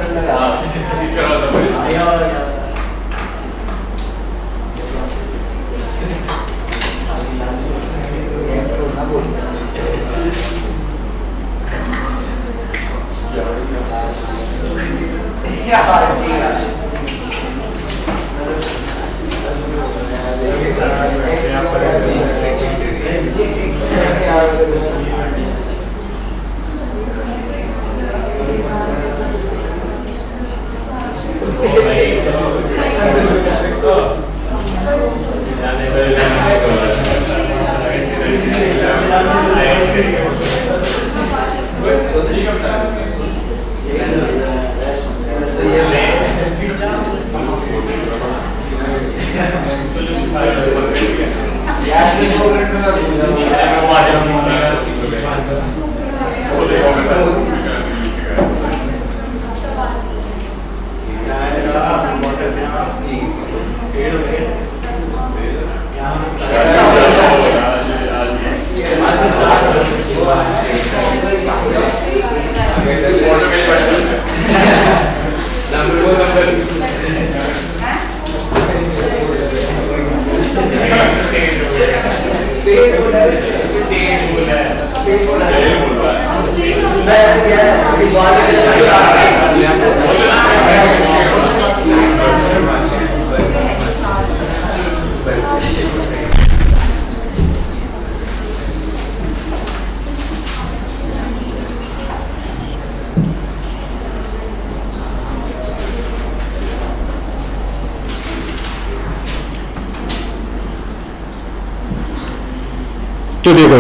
तो देखो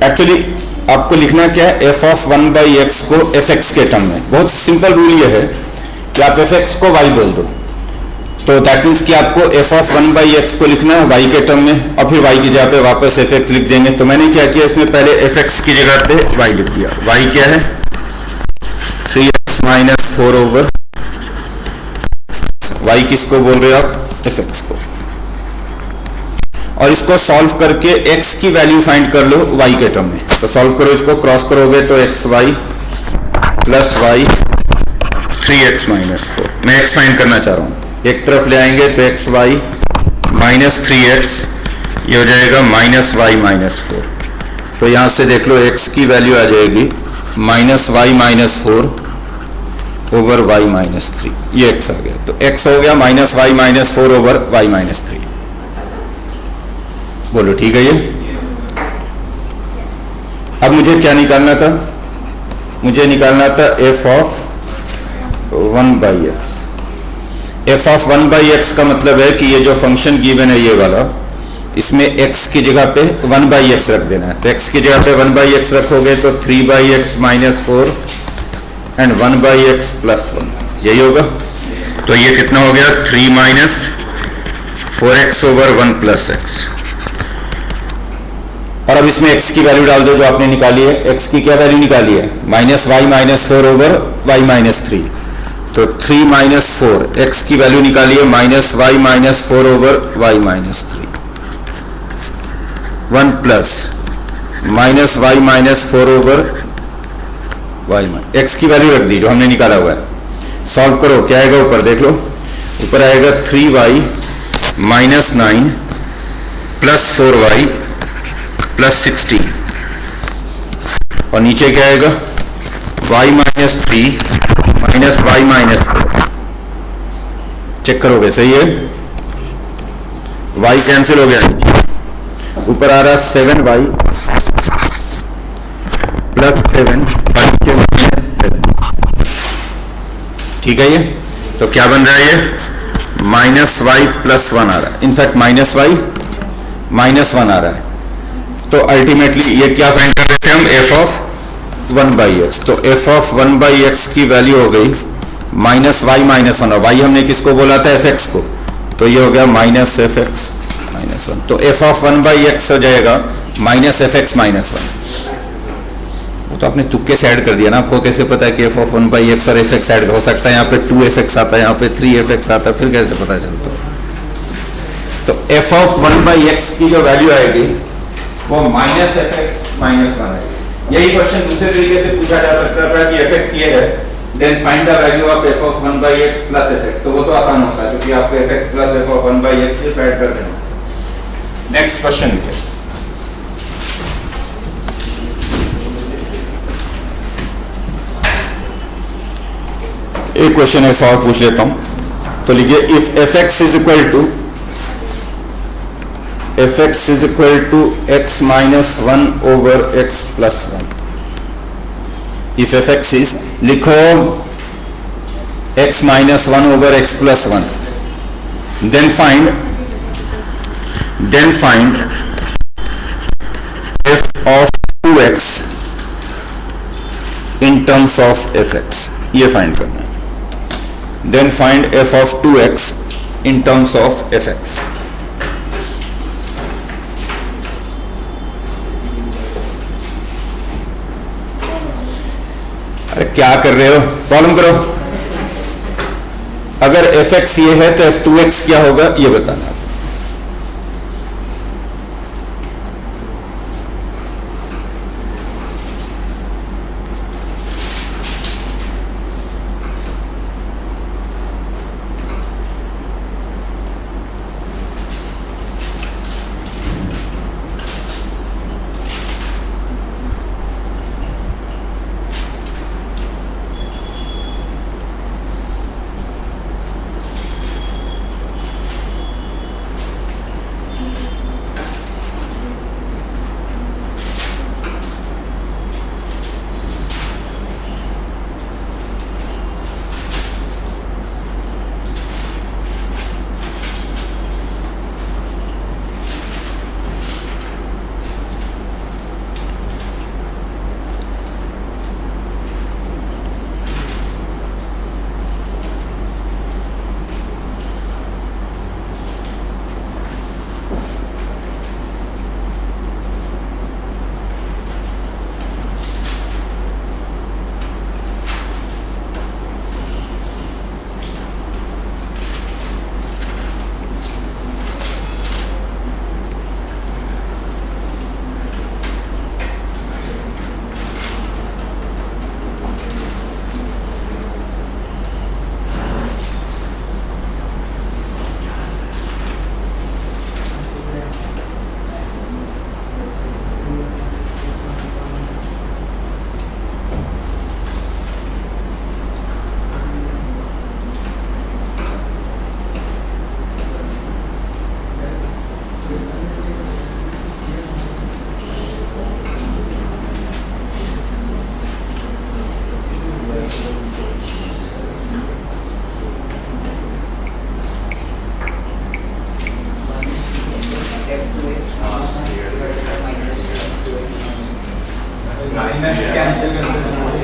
एक्चुअली आपको लिखना क्या है, एफ ऑफ 1/x को एफ एक्स के टर्म में। बहुत सिंपल रूल ये है कि आप एफ एक्स को y बोल दो, तो दैट मीन्स कि आपको एफ ऑफ 1/x को लिखना है y के टर्म में और फिर y की जगह पे वापस एफ एक्स लिख देंगे। तो मैंने क्या किया, इसमें पहले एफ एक्स की जगह पे y लिख दिया। y क्या है 3x - 4 ओवर y, किसको बोल रहे हो आप, एफ एक्स को। और इसको सॉल्व करके x की वैल्यू फाइंड कर लो y के टर्म में। तो सॉल्व करो, इसको क्रॉस करोगे तो xy प्लस y 3x - 4। मैं x फाइंड करना चाह रहा हूँ, एक तरफ ले आएंगे तो xy माइनस 3x, ये हो जाएगा -y - 4। तो यहाँ से देख लो x की वैल्यू आ जाएगी -y - 4 ओवर y - 3। ये x आ गया, तो x हो गया -y - 4 ओवर y - 3। बोलो ठीक है ये। अब मुझे क्या निकालना था, मुझे निकालना था F of 1/x। F of 1/x का मतलब है कि ये जो फंक्शन गिवन है ये वाला, इसमें x की जगह पे 1/x रख देना है। तो x की जगह पे 1/x रखोगे तो 3/x - 4 एंड 1/x + 1, यही होगा। तो ये कितना हो गया, 3 - 4x ओवर 1 + x। और अब इसमें x की वैल्यू डाल दो जो आपने निकाली है। x की क्या वैल्यू निकाली है, -y - 4 ओवर y - 3। तो 3 - 4 x की वैल्यू निकाली है -y - 4 over y - 3। 1 plus -y - 4 over y, x की वैल्यू रख दी जो हमने निकाला हुआ है। सॉल्व करो, क्या आएगा ऊपर देख लो, ऊपर आएगा 3y - 9 प्लस 4y प्लस 16 और नीचे क्या आएगा, y minus 3 minus y minus 4। Check करोगे, सही है, y कैंसिल हो गया, ऊपर आ रहा 7y प्लस 7 और नीचे माइनस 7। ठीक है, ये तो क्या बन रहा है, ये माइनस वाई प्लस 1 आ रहा है, इनफैक्ट माइनस वाई माइनस 1 आ रहा है। तो अल्टीमेटली ये क्या फाइंड कर रहे थे हम, एफ ऑफ 1 बाई एक्स। तो एफ ऑफ 1 बाई एक्स की वैल्यू हो गई माइनस वाई माइनस 1, और वाई हमने किसको बोला था, एफ एक्स को, तो ये हो गया माइनस एफ एक्स माइनस 1। तो एफ ऑफ 1 बाई एक्स हो जाएगा माइनस एफ एक्स माइनस 1। वो तो आपने तुक्के से ऐड कर दिया ना, आपको कैसे पता है कि एफ ऑफ 1 बाई एक्स और एफ एक्स ऐड हो सकता है, यहाँ पे 2 एफ एक्स आता है, यहाँ पे 3 एफ एक्स आता है, फिर कैसे पता चलता है। तो एफ ऑफ 1 बाई एक्स की जो वैल्यू आएगी वो माइनस एफ एक्स माइनस 1 है। यही क्वेश्चन दूसरे तरीके से पूछा जा सकता था कि एफ एक्स ये है, then find the value of f of 1 by x plus f x, तो वो तो आसान होता है क्योंकि आपको f x plus f of 1 by x सिर्फ ऐड कर देना। नेक्स्ट क्वेश्चन लिखिए, एक क्वेश्चन ऐसा और पूछ लेता हूं, तो लिखिए if f x is equal to x minus 1 over x plus 1, if fx is, लिखो x minus 1 over x plus 1, then find f of 2x in terms of fx, ये फाइंड करना है। then find f of 2x in terms of fx। क्या कर रहे हो, problem करो। अगर एफ एक्स ये है तो एफ 2x क्या होगा ये बताना। कैंसिल करते समय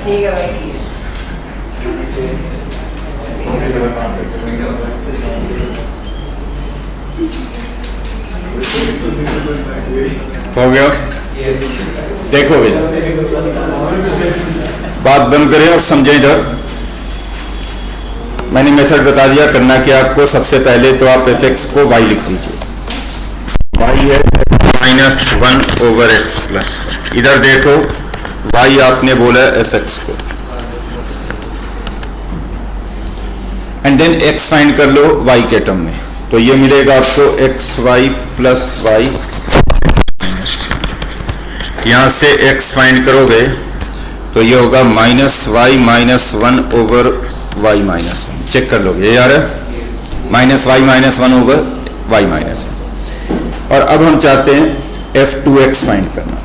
ठीक है भाई। हो गया? देखो भैया, बात बंद करें और समझें इधर। मैंने मेथड बता दिया करना कि आपको सबसे पहले तो आप fx को y लिख लीजिए। y है -1/x प्लस। इधर देखो y आपने बोला है fx को, एंड देन x फाइंड कर लो y के टर्म में। तो ये मिलेगा आपको xy प्लस y, यहां से x फाइंड करोगे तो ये होगा -y -1/y -1। चेक कर लोगे, ये आ रहा है -y -1/y -1। और अब हम चाहते हैं f2x फाइंड करना।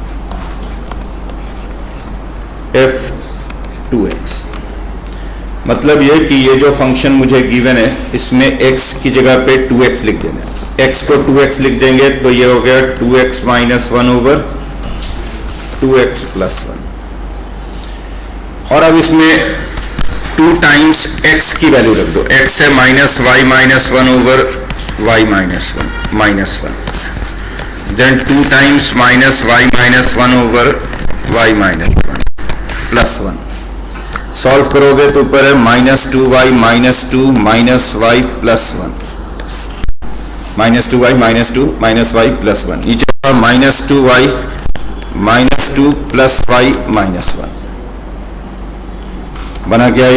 f2x मतलब ये कि ये जो फंक्शन मुझे गिवन है इसमें x की जगह पे 2x लिख देना है। x को 2x लिख देंगे तो ये हो गया 2x -1/2x + 1। और अब इसमें 2 टाइम्स x की वैल्यू रख दो। x है -y -1/y -1, then 2 times -y -1/y -1 + 1। Solve करोगे तो ऊपर है -2y -2 -y + 1, -2y -2 -y + 1। नीचे -2y -2 + y -1 बना क्या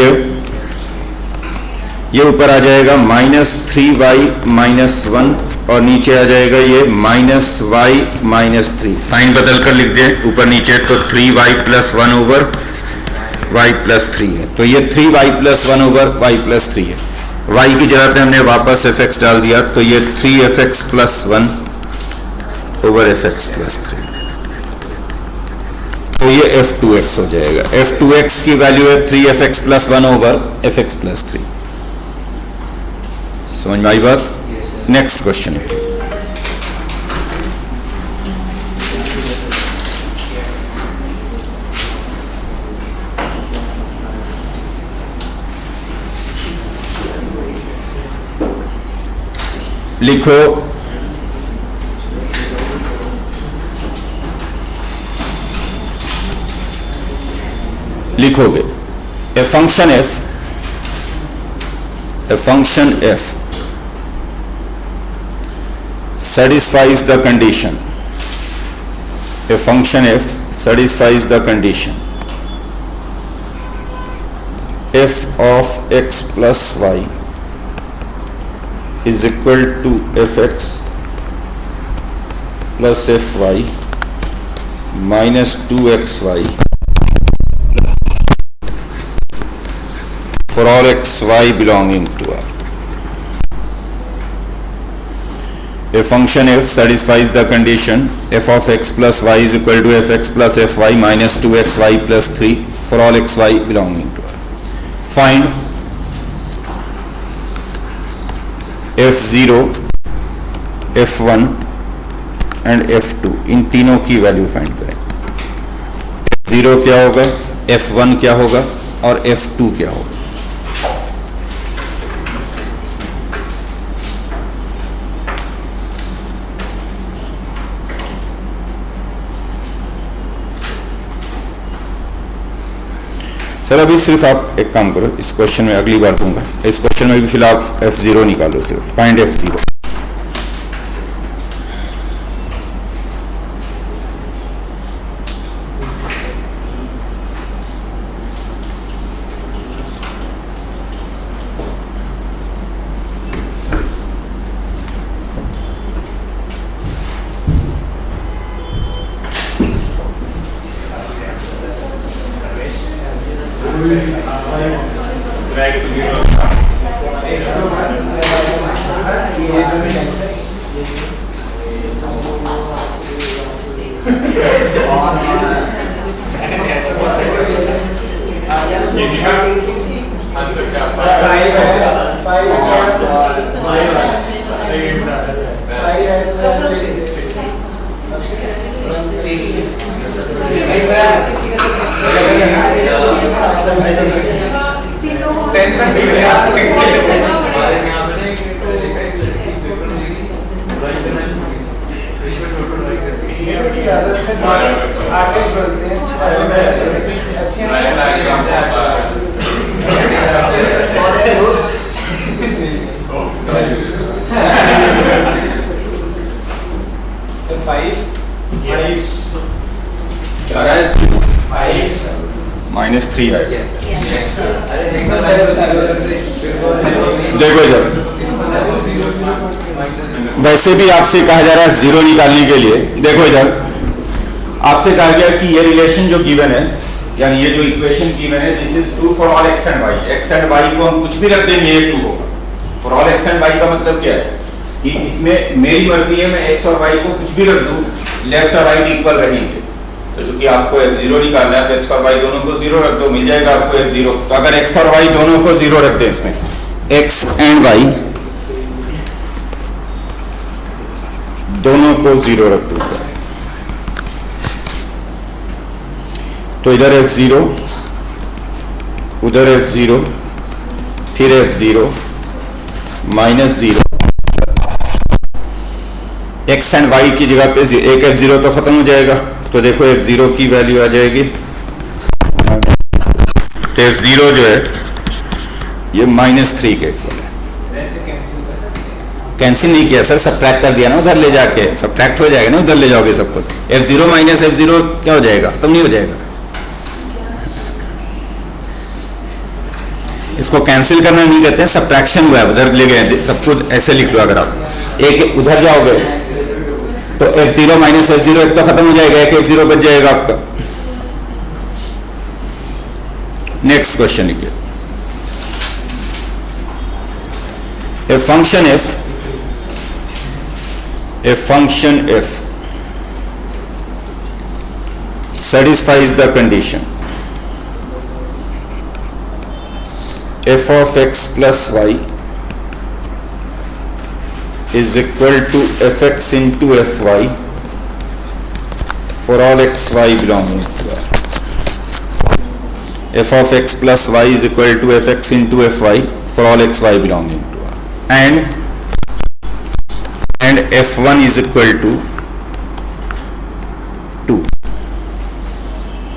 ये ऊपर आ जाएगा -3y -1 और नीचे आ जाएगा ये -y -3। साइन बदल कर लिख दे ऊपर नीचे, तो 3y + 1/y + 3 है। तो ये 3y + 1/y + 3 है। y की जगह पे हमने वापस fx डाल दिया, तो ये 3fx + 1/fx + 3। तो ये f2x हो जाएगा। f2x की वैल्यू है 3fx + 1/fx + 3। समझ में आई बात? नेक्स्ट क्वेश्चन है। लिखो लिखोगे a function f satisfies the condition, a function f satisfies the condition f of x plus y is equal to fx plus fy minus 2xy for all xy belonging to R. A function f satisfies the condition f of x plus y is equal to fx plus fy minus 2xy plus 3 for all xy belonging to R. Find f0, f1 and f2, इन तीनों की value find करें। f0 क्या होगा, f1 क्या होगा और f2 क्या होगा। चलो अभी सिर्फ आप एक काम करो, इस क्वेश्चन में अगली बार दूंगा, इस क्वेश्चन में भी फिलहाल f0 निकालो, सिर्फ फाइंड f0। आर्टिस्ट बनते हैं अच्छे -3 है। देखो इधर, वैसे भी आपसे कहा जा रहा है 0 निकालने के लिए। देखो इधर आपसे कहा गया कि ये रिलेशन जो गिवन है, यानी ये जो इक्वेशन गिवन है, this is true for all x and y. X and y को हम कुछ भी रख देंगे ये ट्रू होगा। For all x and y का मतलब क्या है कि इसमें मेरी मर्जी है, मैं एक्स और वाई को कुछ भी रख दूं, लेफ्ट और राइट इक्वल रहेंगे। तो चूंकि आपको f0 निकालना है तो x और y दोनों को 0 रख दो, मिल जाएगा आपको f0। तो अगर x और y दोनों को 0 रख दें, इसमें x एंड y दोनों को 0 रख दो, तो इधर f0, उधर f0, फिर f0, -0, x एंड y की जगह पे एक f0 तो खत्म हो जाएगा। तो देखो f0 की वैल्यू आ जाएगी, तो f0 जो है ये -3 के इक्वल है। कैंसिल नहीं किया सर, सब्ट्रैक्ट कर दिया ना उधर ले जाके, सब्ट्रैक्ट हो जाएगा ना, उधर ले जाओगे सब कुछ। f0 माइनस f0 क्या हो जाएगा, खत्म नहीं हो जाएगा। इसको कैंसिल करना नहीं कहते हैं, सब्ट्रैक्शन हुआ है, उधर ले गए, सब कुछ ऐसे लिख लो। अगर आप एक उधर जाओगे तो f0 माइनस f0 एक तो खत्म हो जाएगा, एक f0 बच जाएगा आपका। नेक्स्ट क्वेश्चन लिखिए, a function f satisfies the condition f of x plus y is equal to fx into fy for all xy belonging to R. F of x plus y is equal to fx into fy for all xy belonging to R. And f1 is equal to 2.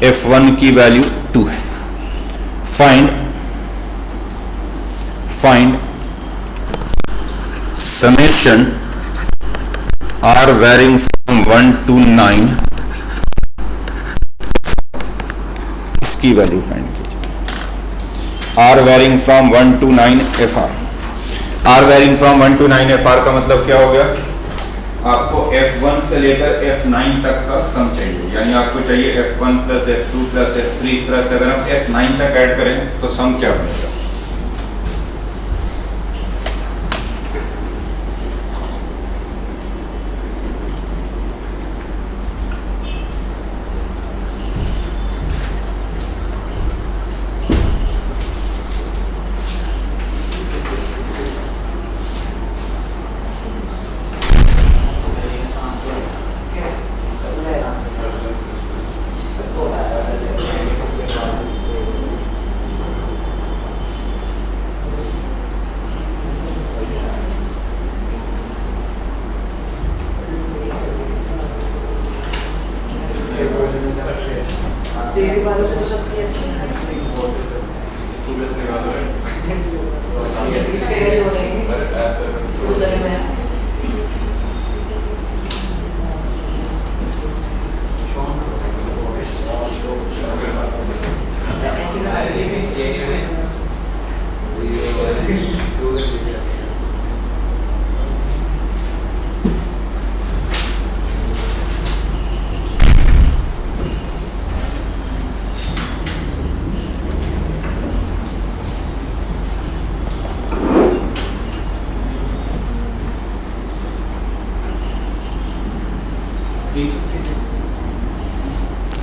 f1 की value 2 है। Find summation r varying from 1 to 9, इसकी value find कीजिए। r varying from 1 to 9 fr। r varying from 1 to 9 fr का मतलब क्या हो गया, आपको f1 से लेकर f9 तक का सम चाहिए, यानी आपको चाहिए f1 plus f2 plus f3 इस तरह से। अगर हम f9 तक ऐड करें तो सम क्या बनेगा, तेरे बालों से तो सबकी अच्छी है। इसके कैसे हो रहेंगे? उधर में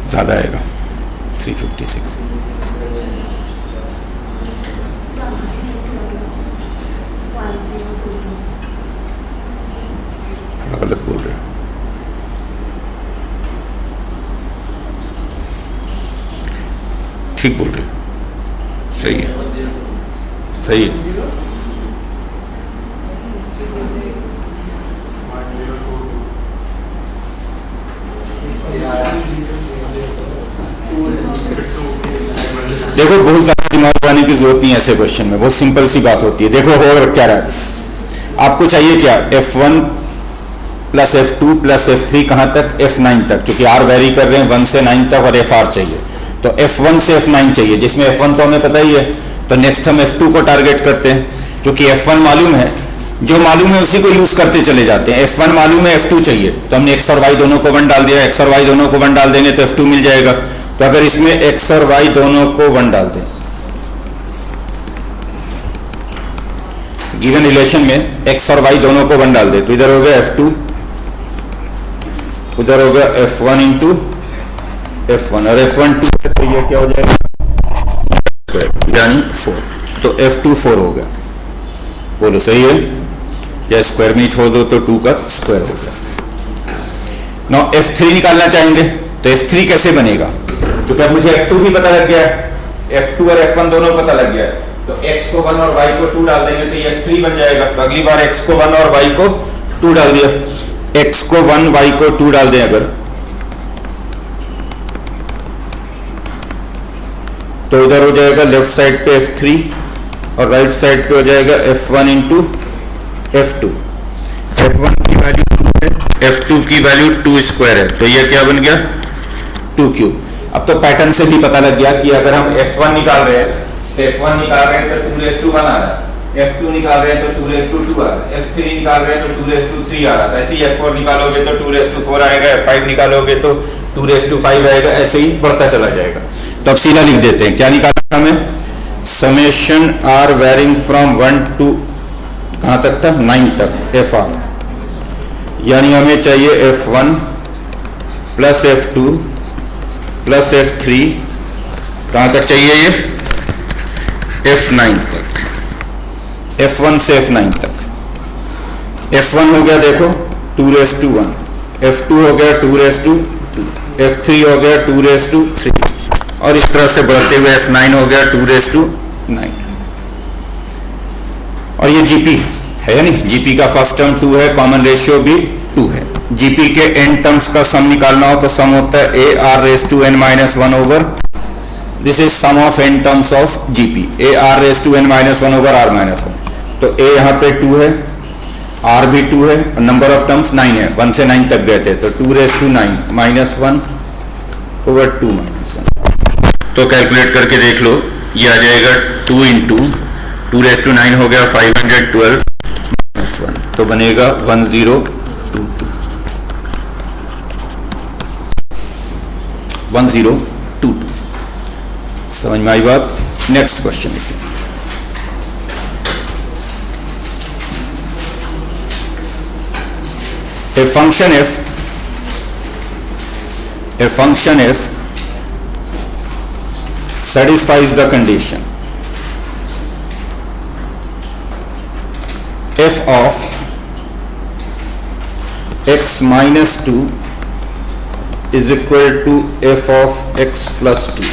ज़्यादा आएगा। 356। थोड़ा गलत बोल रहे हो। ठीक बोल रहे हो, सही है, सही है। देखो बहुत ज़्यादा दिमाग लगाने की जरूरत नहीं है ऐसे क्वेश्चन में, बहुत सिंपल सी बात होती है। देखो होगा क्या रहा है, आपको चाहिए क्या, F1 plus F2 plus F3 कहाँ तक, F9 तक, क्योंकि R वेरी कर रहे हैं 1 से 9 तक और FR चाहिए, तो F1 से F9 चाहिए, जिसमें F1 तो हमें पता ही है, तो नेक्स्ट हम F2 को टारगेट करते हैं, क्योंकि F1 मालूम है, जो मालूम है उसी को यूज करते चले जाते हैं। F1 मालूम है, F2 चाहिए, तो हमने X और Y दोनों को 1 डाल दिया, X और Y दोनों को 1 डाल देंगे तो F2 मिल जाएगा। तो अगर इसमें X और Y दोनों को 1 डाल दें, गिवन रिलेशन में X और Y दोनों को 1 डाल दे, तो इधर हो गया F2, उधर हो गया F1 इंटू F1 और F1 2 है, तो ये क्या हो जाएगा, यानी 4, तो F2 4 हो गया। बोलो सही है, या स्क्वायर में ही छोड़ दो तो 2 का स्क्वायर हो गया। नाउ F3 निकालना चाहेंगे, तो F3 कैसे बनेगा, क्योंकि अब मुझे F2 भी पता लग गया है, F2 और F1 दोनों पता लग गया है, तो X को 1 और Y को 2 डाल देंगे तो ये F3 बन जाएगा। तो अगली बार X को 1 और Y को 2 डाल दिया, X को 1 Y को 2 डाल दें अगर, तो इधर हो जाएगा लेफ्ट साइड पे F3 और राइट साइड पे हो जाएगा F1 इंटू F2। F1 की वैल्यू 2 है, F2 की वैल्यू 2 स्क्वायर है, तो ये क्या बन गया 2 क्यूब। अब तो पैटर्न से भी पता लग गया कि अगर हम F1 निकाल रहे हैं तो F1 निकाल रहे हैं तो 2 1 आ रहा है, F2 निकाल रहे हैं तो 2 2 आ रहा है, F3 निकाल रहे हैं तो 2 3 आ रहा था, ऐसे ही F4 निकालोगे तो 2 4 आएगा, F5 निकालोगे तो 2 5 आएगा, ऐसे ही बढ़ता चला जाएगा। तो अब सीधा लिख देते हैं, क्या निकालना हमें, summation r varying from 1 to कहाँ तक था 9 तक FR, यानी हमें चाहिए F1 plus F2 plus F3 कहाँ तक चाहिए, ये F9 तक, F1 से F9 तक। F1 हो गया देखो 2 1, F2 हो गया 2 2, F3 हो गया 2 3, और इस तरह से बढ़ते हुए F9 हो गया 2 9। और ये GP है नहीं, GP का फर्स्ट टर्म 2 है, कॉमन रेशियो भी 2 है। GP के n टर्म्स का सम निकालना हो तो सम होता है AR raise to n minus 1 over, this is sum of n terms of GP, AR raise to n minus 1 over R minus 1। तो A यहाँ पे 2 है, R भी 2 है, और नंबर ऑफ टर्म्स 9 है, 1 से 9 तक गए थे, तो 2 raise to 9 minus 1 over 2 minus 1। तो कैलकुलेट करके देख लो, ये आ जाएगा 2 इंटू 2 रेज टू 9 हो गया 512 माइनस 1, तो बनेगा 1022। समझ में आई बात। नेक्स्ट क्वेश्चन देखिए, a function f satisfies the condition f of x minus 2 is equal to f of x plus 2.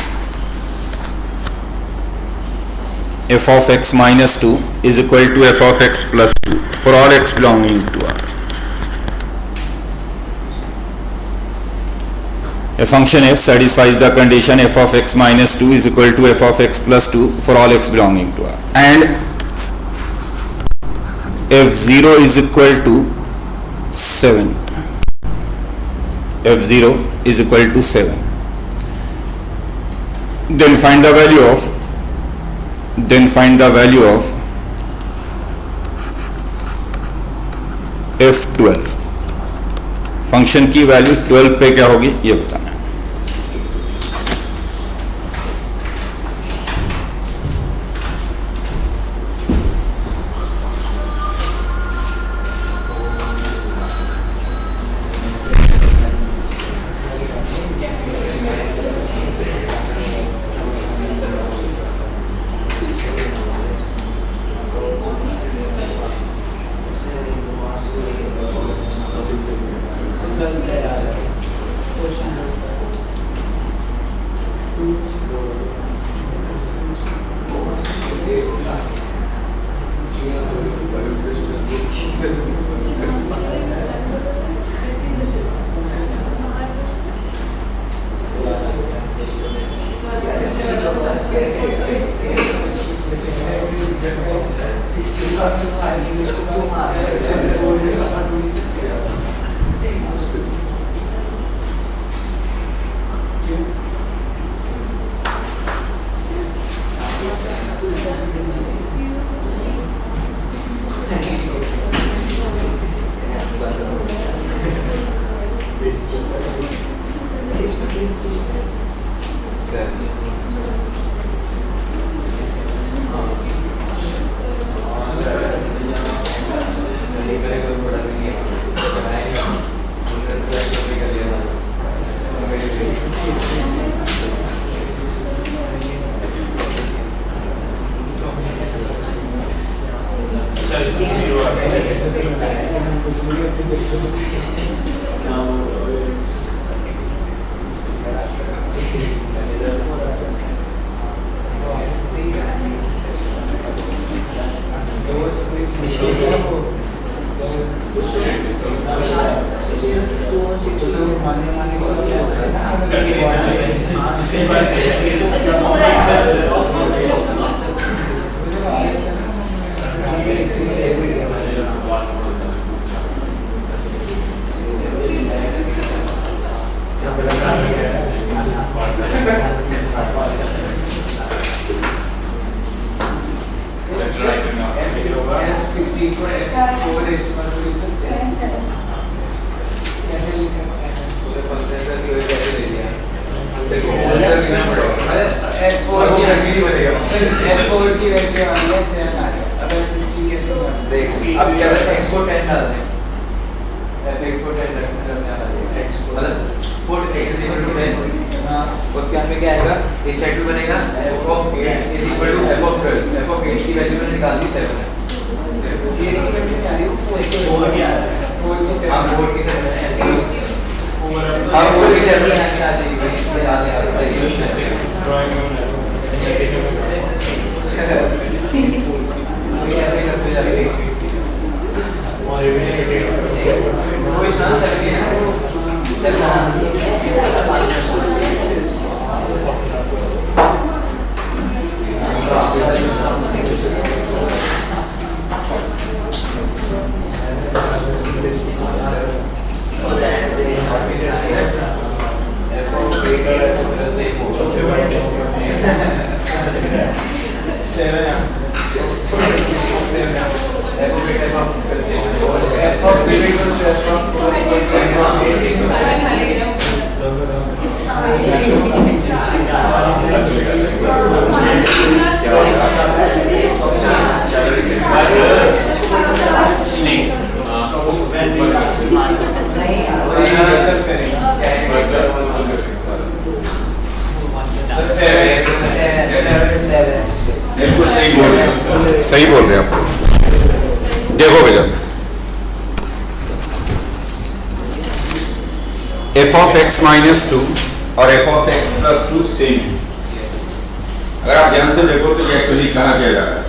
F of x minus 2 is equal to f of x plus 2 for all x belonging to R. A function f satisfies the condition f of x minus 2 is equal to f of x plus 2 for all x belonging to R, and f0 is equal to 7. f0 is equal to 7. Then find the value of f12. Function की value 12 पे क्या होगी ये बताना है। सही बोल रहे हैं आप। देखो बेटा, f of x minus two और f of x plus two same है। अगर आप ध्यान से देखो तो एक्चुअली कहा क्या जा रहा है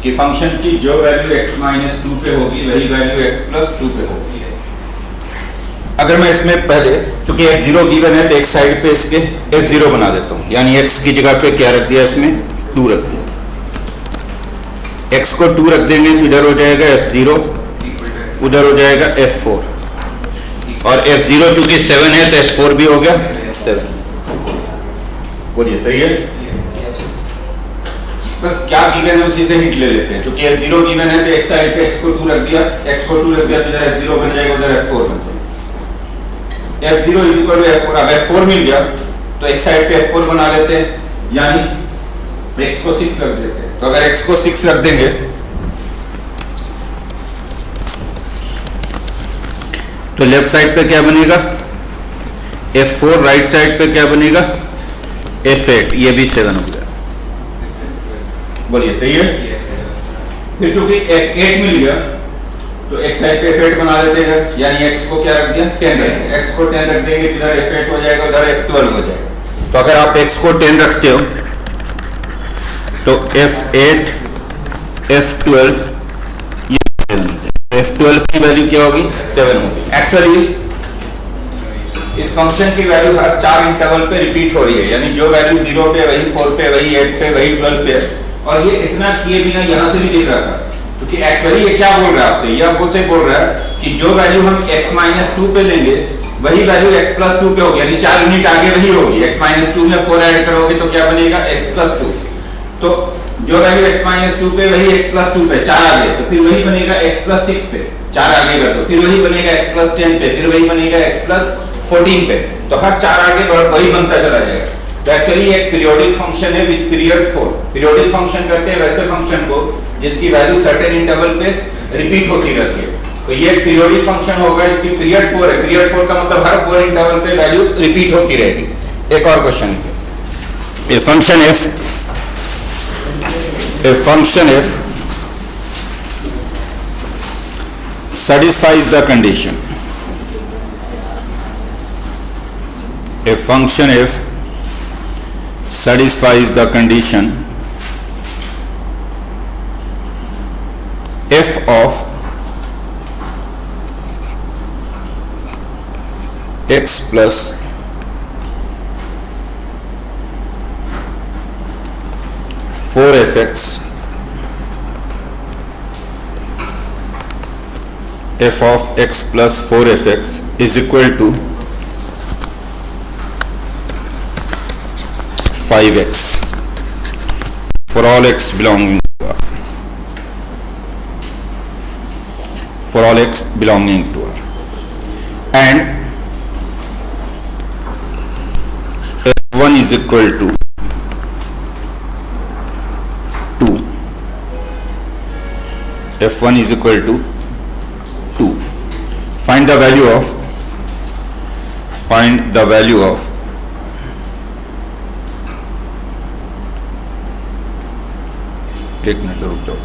कि फंक्शन की जो वैल्यू x माइनस टू पे होगी वही वैल्यू x प्लस टू पे होगी। अगर मैं इसमें पहले चूंकि x0 गिवन है तो एक साइड पे इसके x0 बना देता हूँ, यानी x की जगह पे क्या रख दिया, इसमें 2 रख दिया। x को 2 रख देंगे तो इधर हो जाएगा f0, उधर हो जाएगा f4, और f0 चूंकि 7 है तो f4 भी हो गया 7। बोलिए सही है? बस क्या गिवन है उसी से हिट ले लेते हैं। चूंकि f0 गिवन है तो एक साइड पे x को 2 रख दिया, x को 2 रख दिया तो इधर f0 बन जाएगा, उधर f4 बन जाएगा। f0 is equal to f4। अब f4 मिल गया तो एक साइड पे f4 बना लेते हैं, यानी x को 6 रख देते हैं। तो अगर x को 6 रख देंगे तो लेफ्ट साइड पे क्या बनेगा f4, राइट साइड पे क्या बनेगा f8, ये भी 7 हो गया। बोलिए सही है? फिर चूंकि f8 मिल गया तो एक साइड पे f8 बना लेते हैं, यानी x को क्या रख दिया 10 रख दिया। x को 10 रख देंगे इधर f8 हो जाएगा, उधर f12 हो जाएगा। तो अगर आप x को 10 रखते हो तो f8 f12 ये f12 की वैल्यू क्या होगी 7 होगी। एक्चुअली इस फंक्शन की वैल्यू हर 4 इंटरवल पे रिपीट हो रही है, यानी जो वैल्यू 0 पे वही 4 पे वही 8 पे वही 12 पे, और ये इतना किए बिना यहाँ से भी दिख रहा था, क्योंकि एक्चुअली ये क्या बोल रहा है आपसे, ये आपको से बोल रहा है कि जो वैल्यू हम x-2 पे लेंगे वही वैल्यू x+2 पे होगी, यानी 4 यूनिट आगे वही होगी। x-2 में 4 ऐड करोगे तो क्या बनेगा x+2, तो जो वैल्यू x-2 पे वही x+2 पे 4 आगे, तो फिर वही बनेगा x+6 पे 4 आगे कर दो, फिर वही बनेगा x+10 पे, फिर वही बनेगा x+14 पे, तो हर 4 आगे वही बनता चला जाएगा। तो एक्चुअली एक पीरियोडिक फंक्शन है विद पीरियड 4। पीरियोडिक फंक्शन कहते हैं वैसे फंक्शन को जिसकी वैल्यू सर्टेन इंटरवल पे रिपीट होती रहती है, तो ये एक पीरियोडिक फंक्शन होगा, इसकी पीरियड 4 है। पीरियड 4 का मतलब हर 4 इंटरवल पे वैल्यू रिपीट होती रहेगी। एक और क्वेश्चन है, a function f satisfies the condition, a function f satisfies the condition f of x plus four fx f of x plus 4fx is equal to 5x for all x belonging to R. For all x belonging to R, and f1 is equal to 2. f1 is equal to 2. Find the value of एक minute रुक जाओ।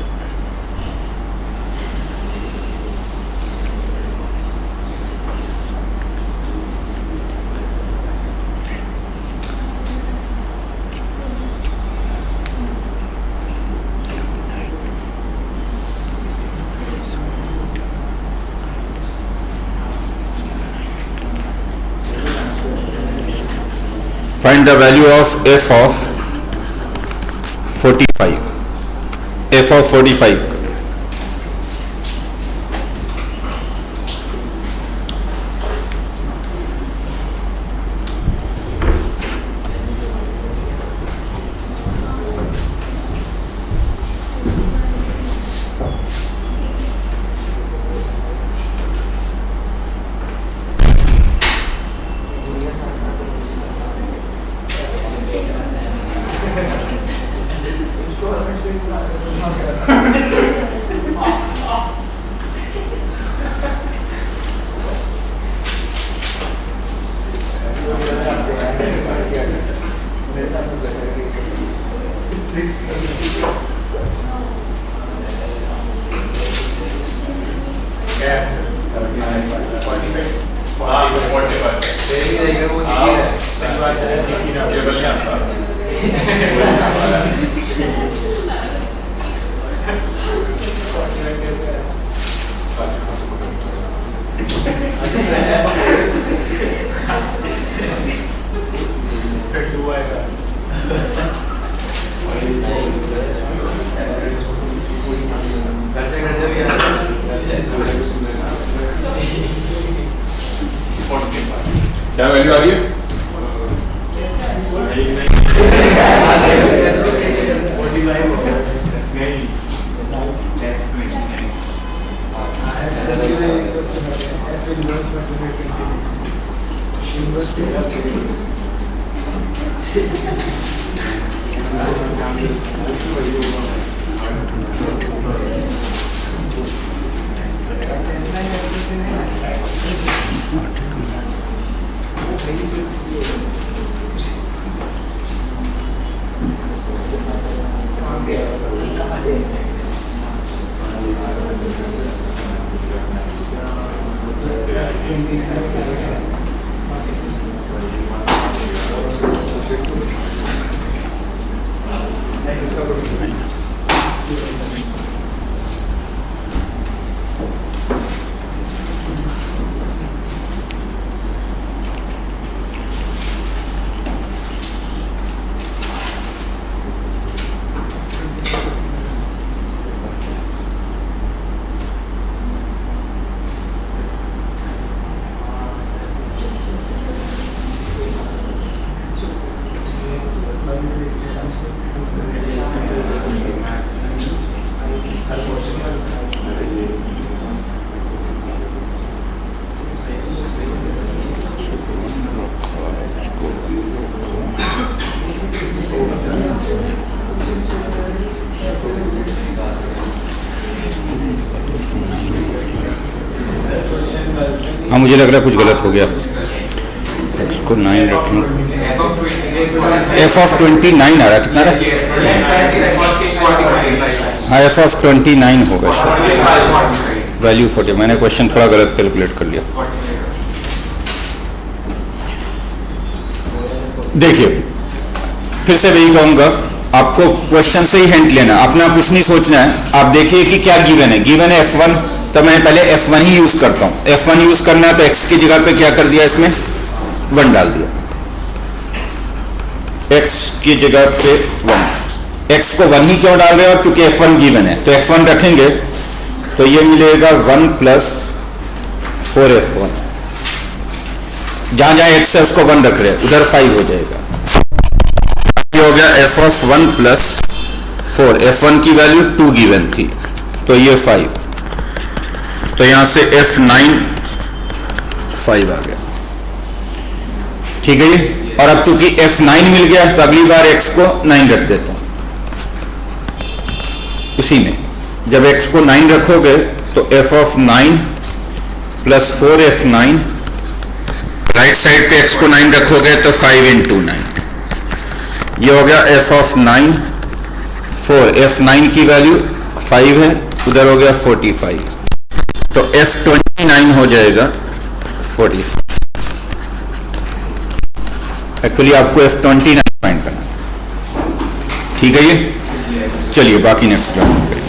Find the value of f of 45. f of 45 क्या value आ रही है? हाँ मुझे लग रहा है कुछ गलत हो गया, इसको 9 रखें। एफ ऑफ 29 आ रहा है, कितना रहा? हाँ एफ ऑफ 29 होगा वैल्यू 40। मैंने क्वेश्चन थोड़ा गलत कैलकुलेट कर लिया। देखिए फिर से वही कहूंगा, आपको क्वेश्चन से ही हिंट लेना, अपना कुछ नहीं सोचना है। आप देखिए कि क्या गिवन है, गिवन है f1, तो मैं पहले f1 ही यूज करता हूं। f1 यूज करना है तो x की जगह पे क्या कर दिया, इसमें 1 डाल दिया, x की जगह पे 1। x को 1 ही क्यों डाल रहे हो, क्योंकि f1 गिवन है, तो f1 रखेंगे तो ये मिलेगा 1 प्लस 4f1। जहां जहां x है उसको 1 रख रहे हैं, उधर 5 हो जाएगा। ये हो गया f ऑफ 1 प्लस 4। f1 की वैल्यू 2 गिवन थी, तो ये 5, तो यहां से f9 5 आ गया। ठीक है ये। और अब चूंकि f9 मिल गया तो अगली बार x को 9 रख देता हूं। उसी में जब x को 9 रखोगे तो f of 9 plus 4f9, right side पे x को 9 रखोगे तो 5 इंटू 9, ये हो गया f ऑफ 9 4। f9 की वैल्यू 5 है, उधर हो गया 45, तो f29 हो जाएगा 45। एक्चुअली आपको f29 फाइंड करना था। ठीक है ये, चलिए बाकी नेक्स्ट क्लास में करेंगे।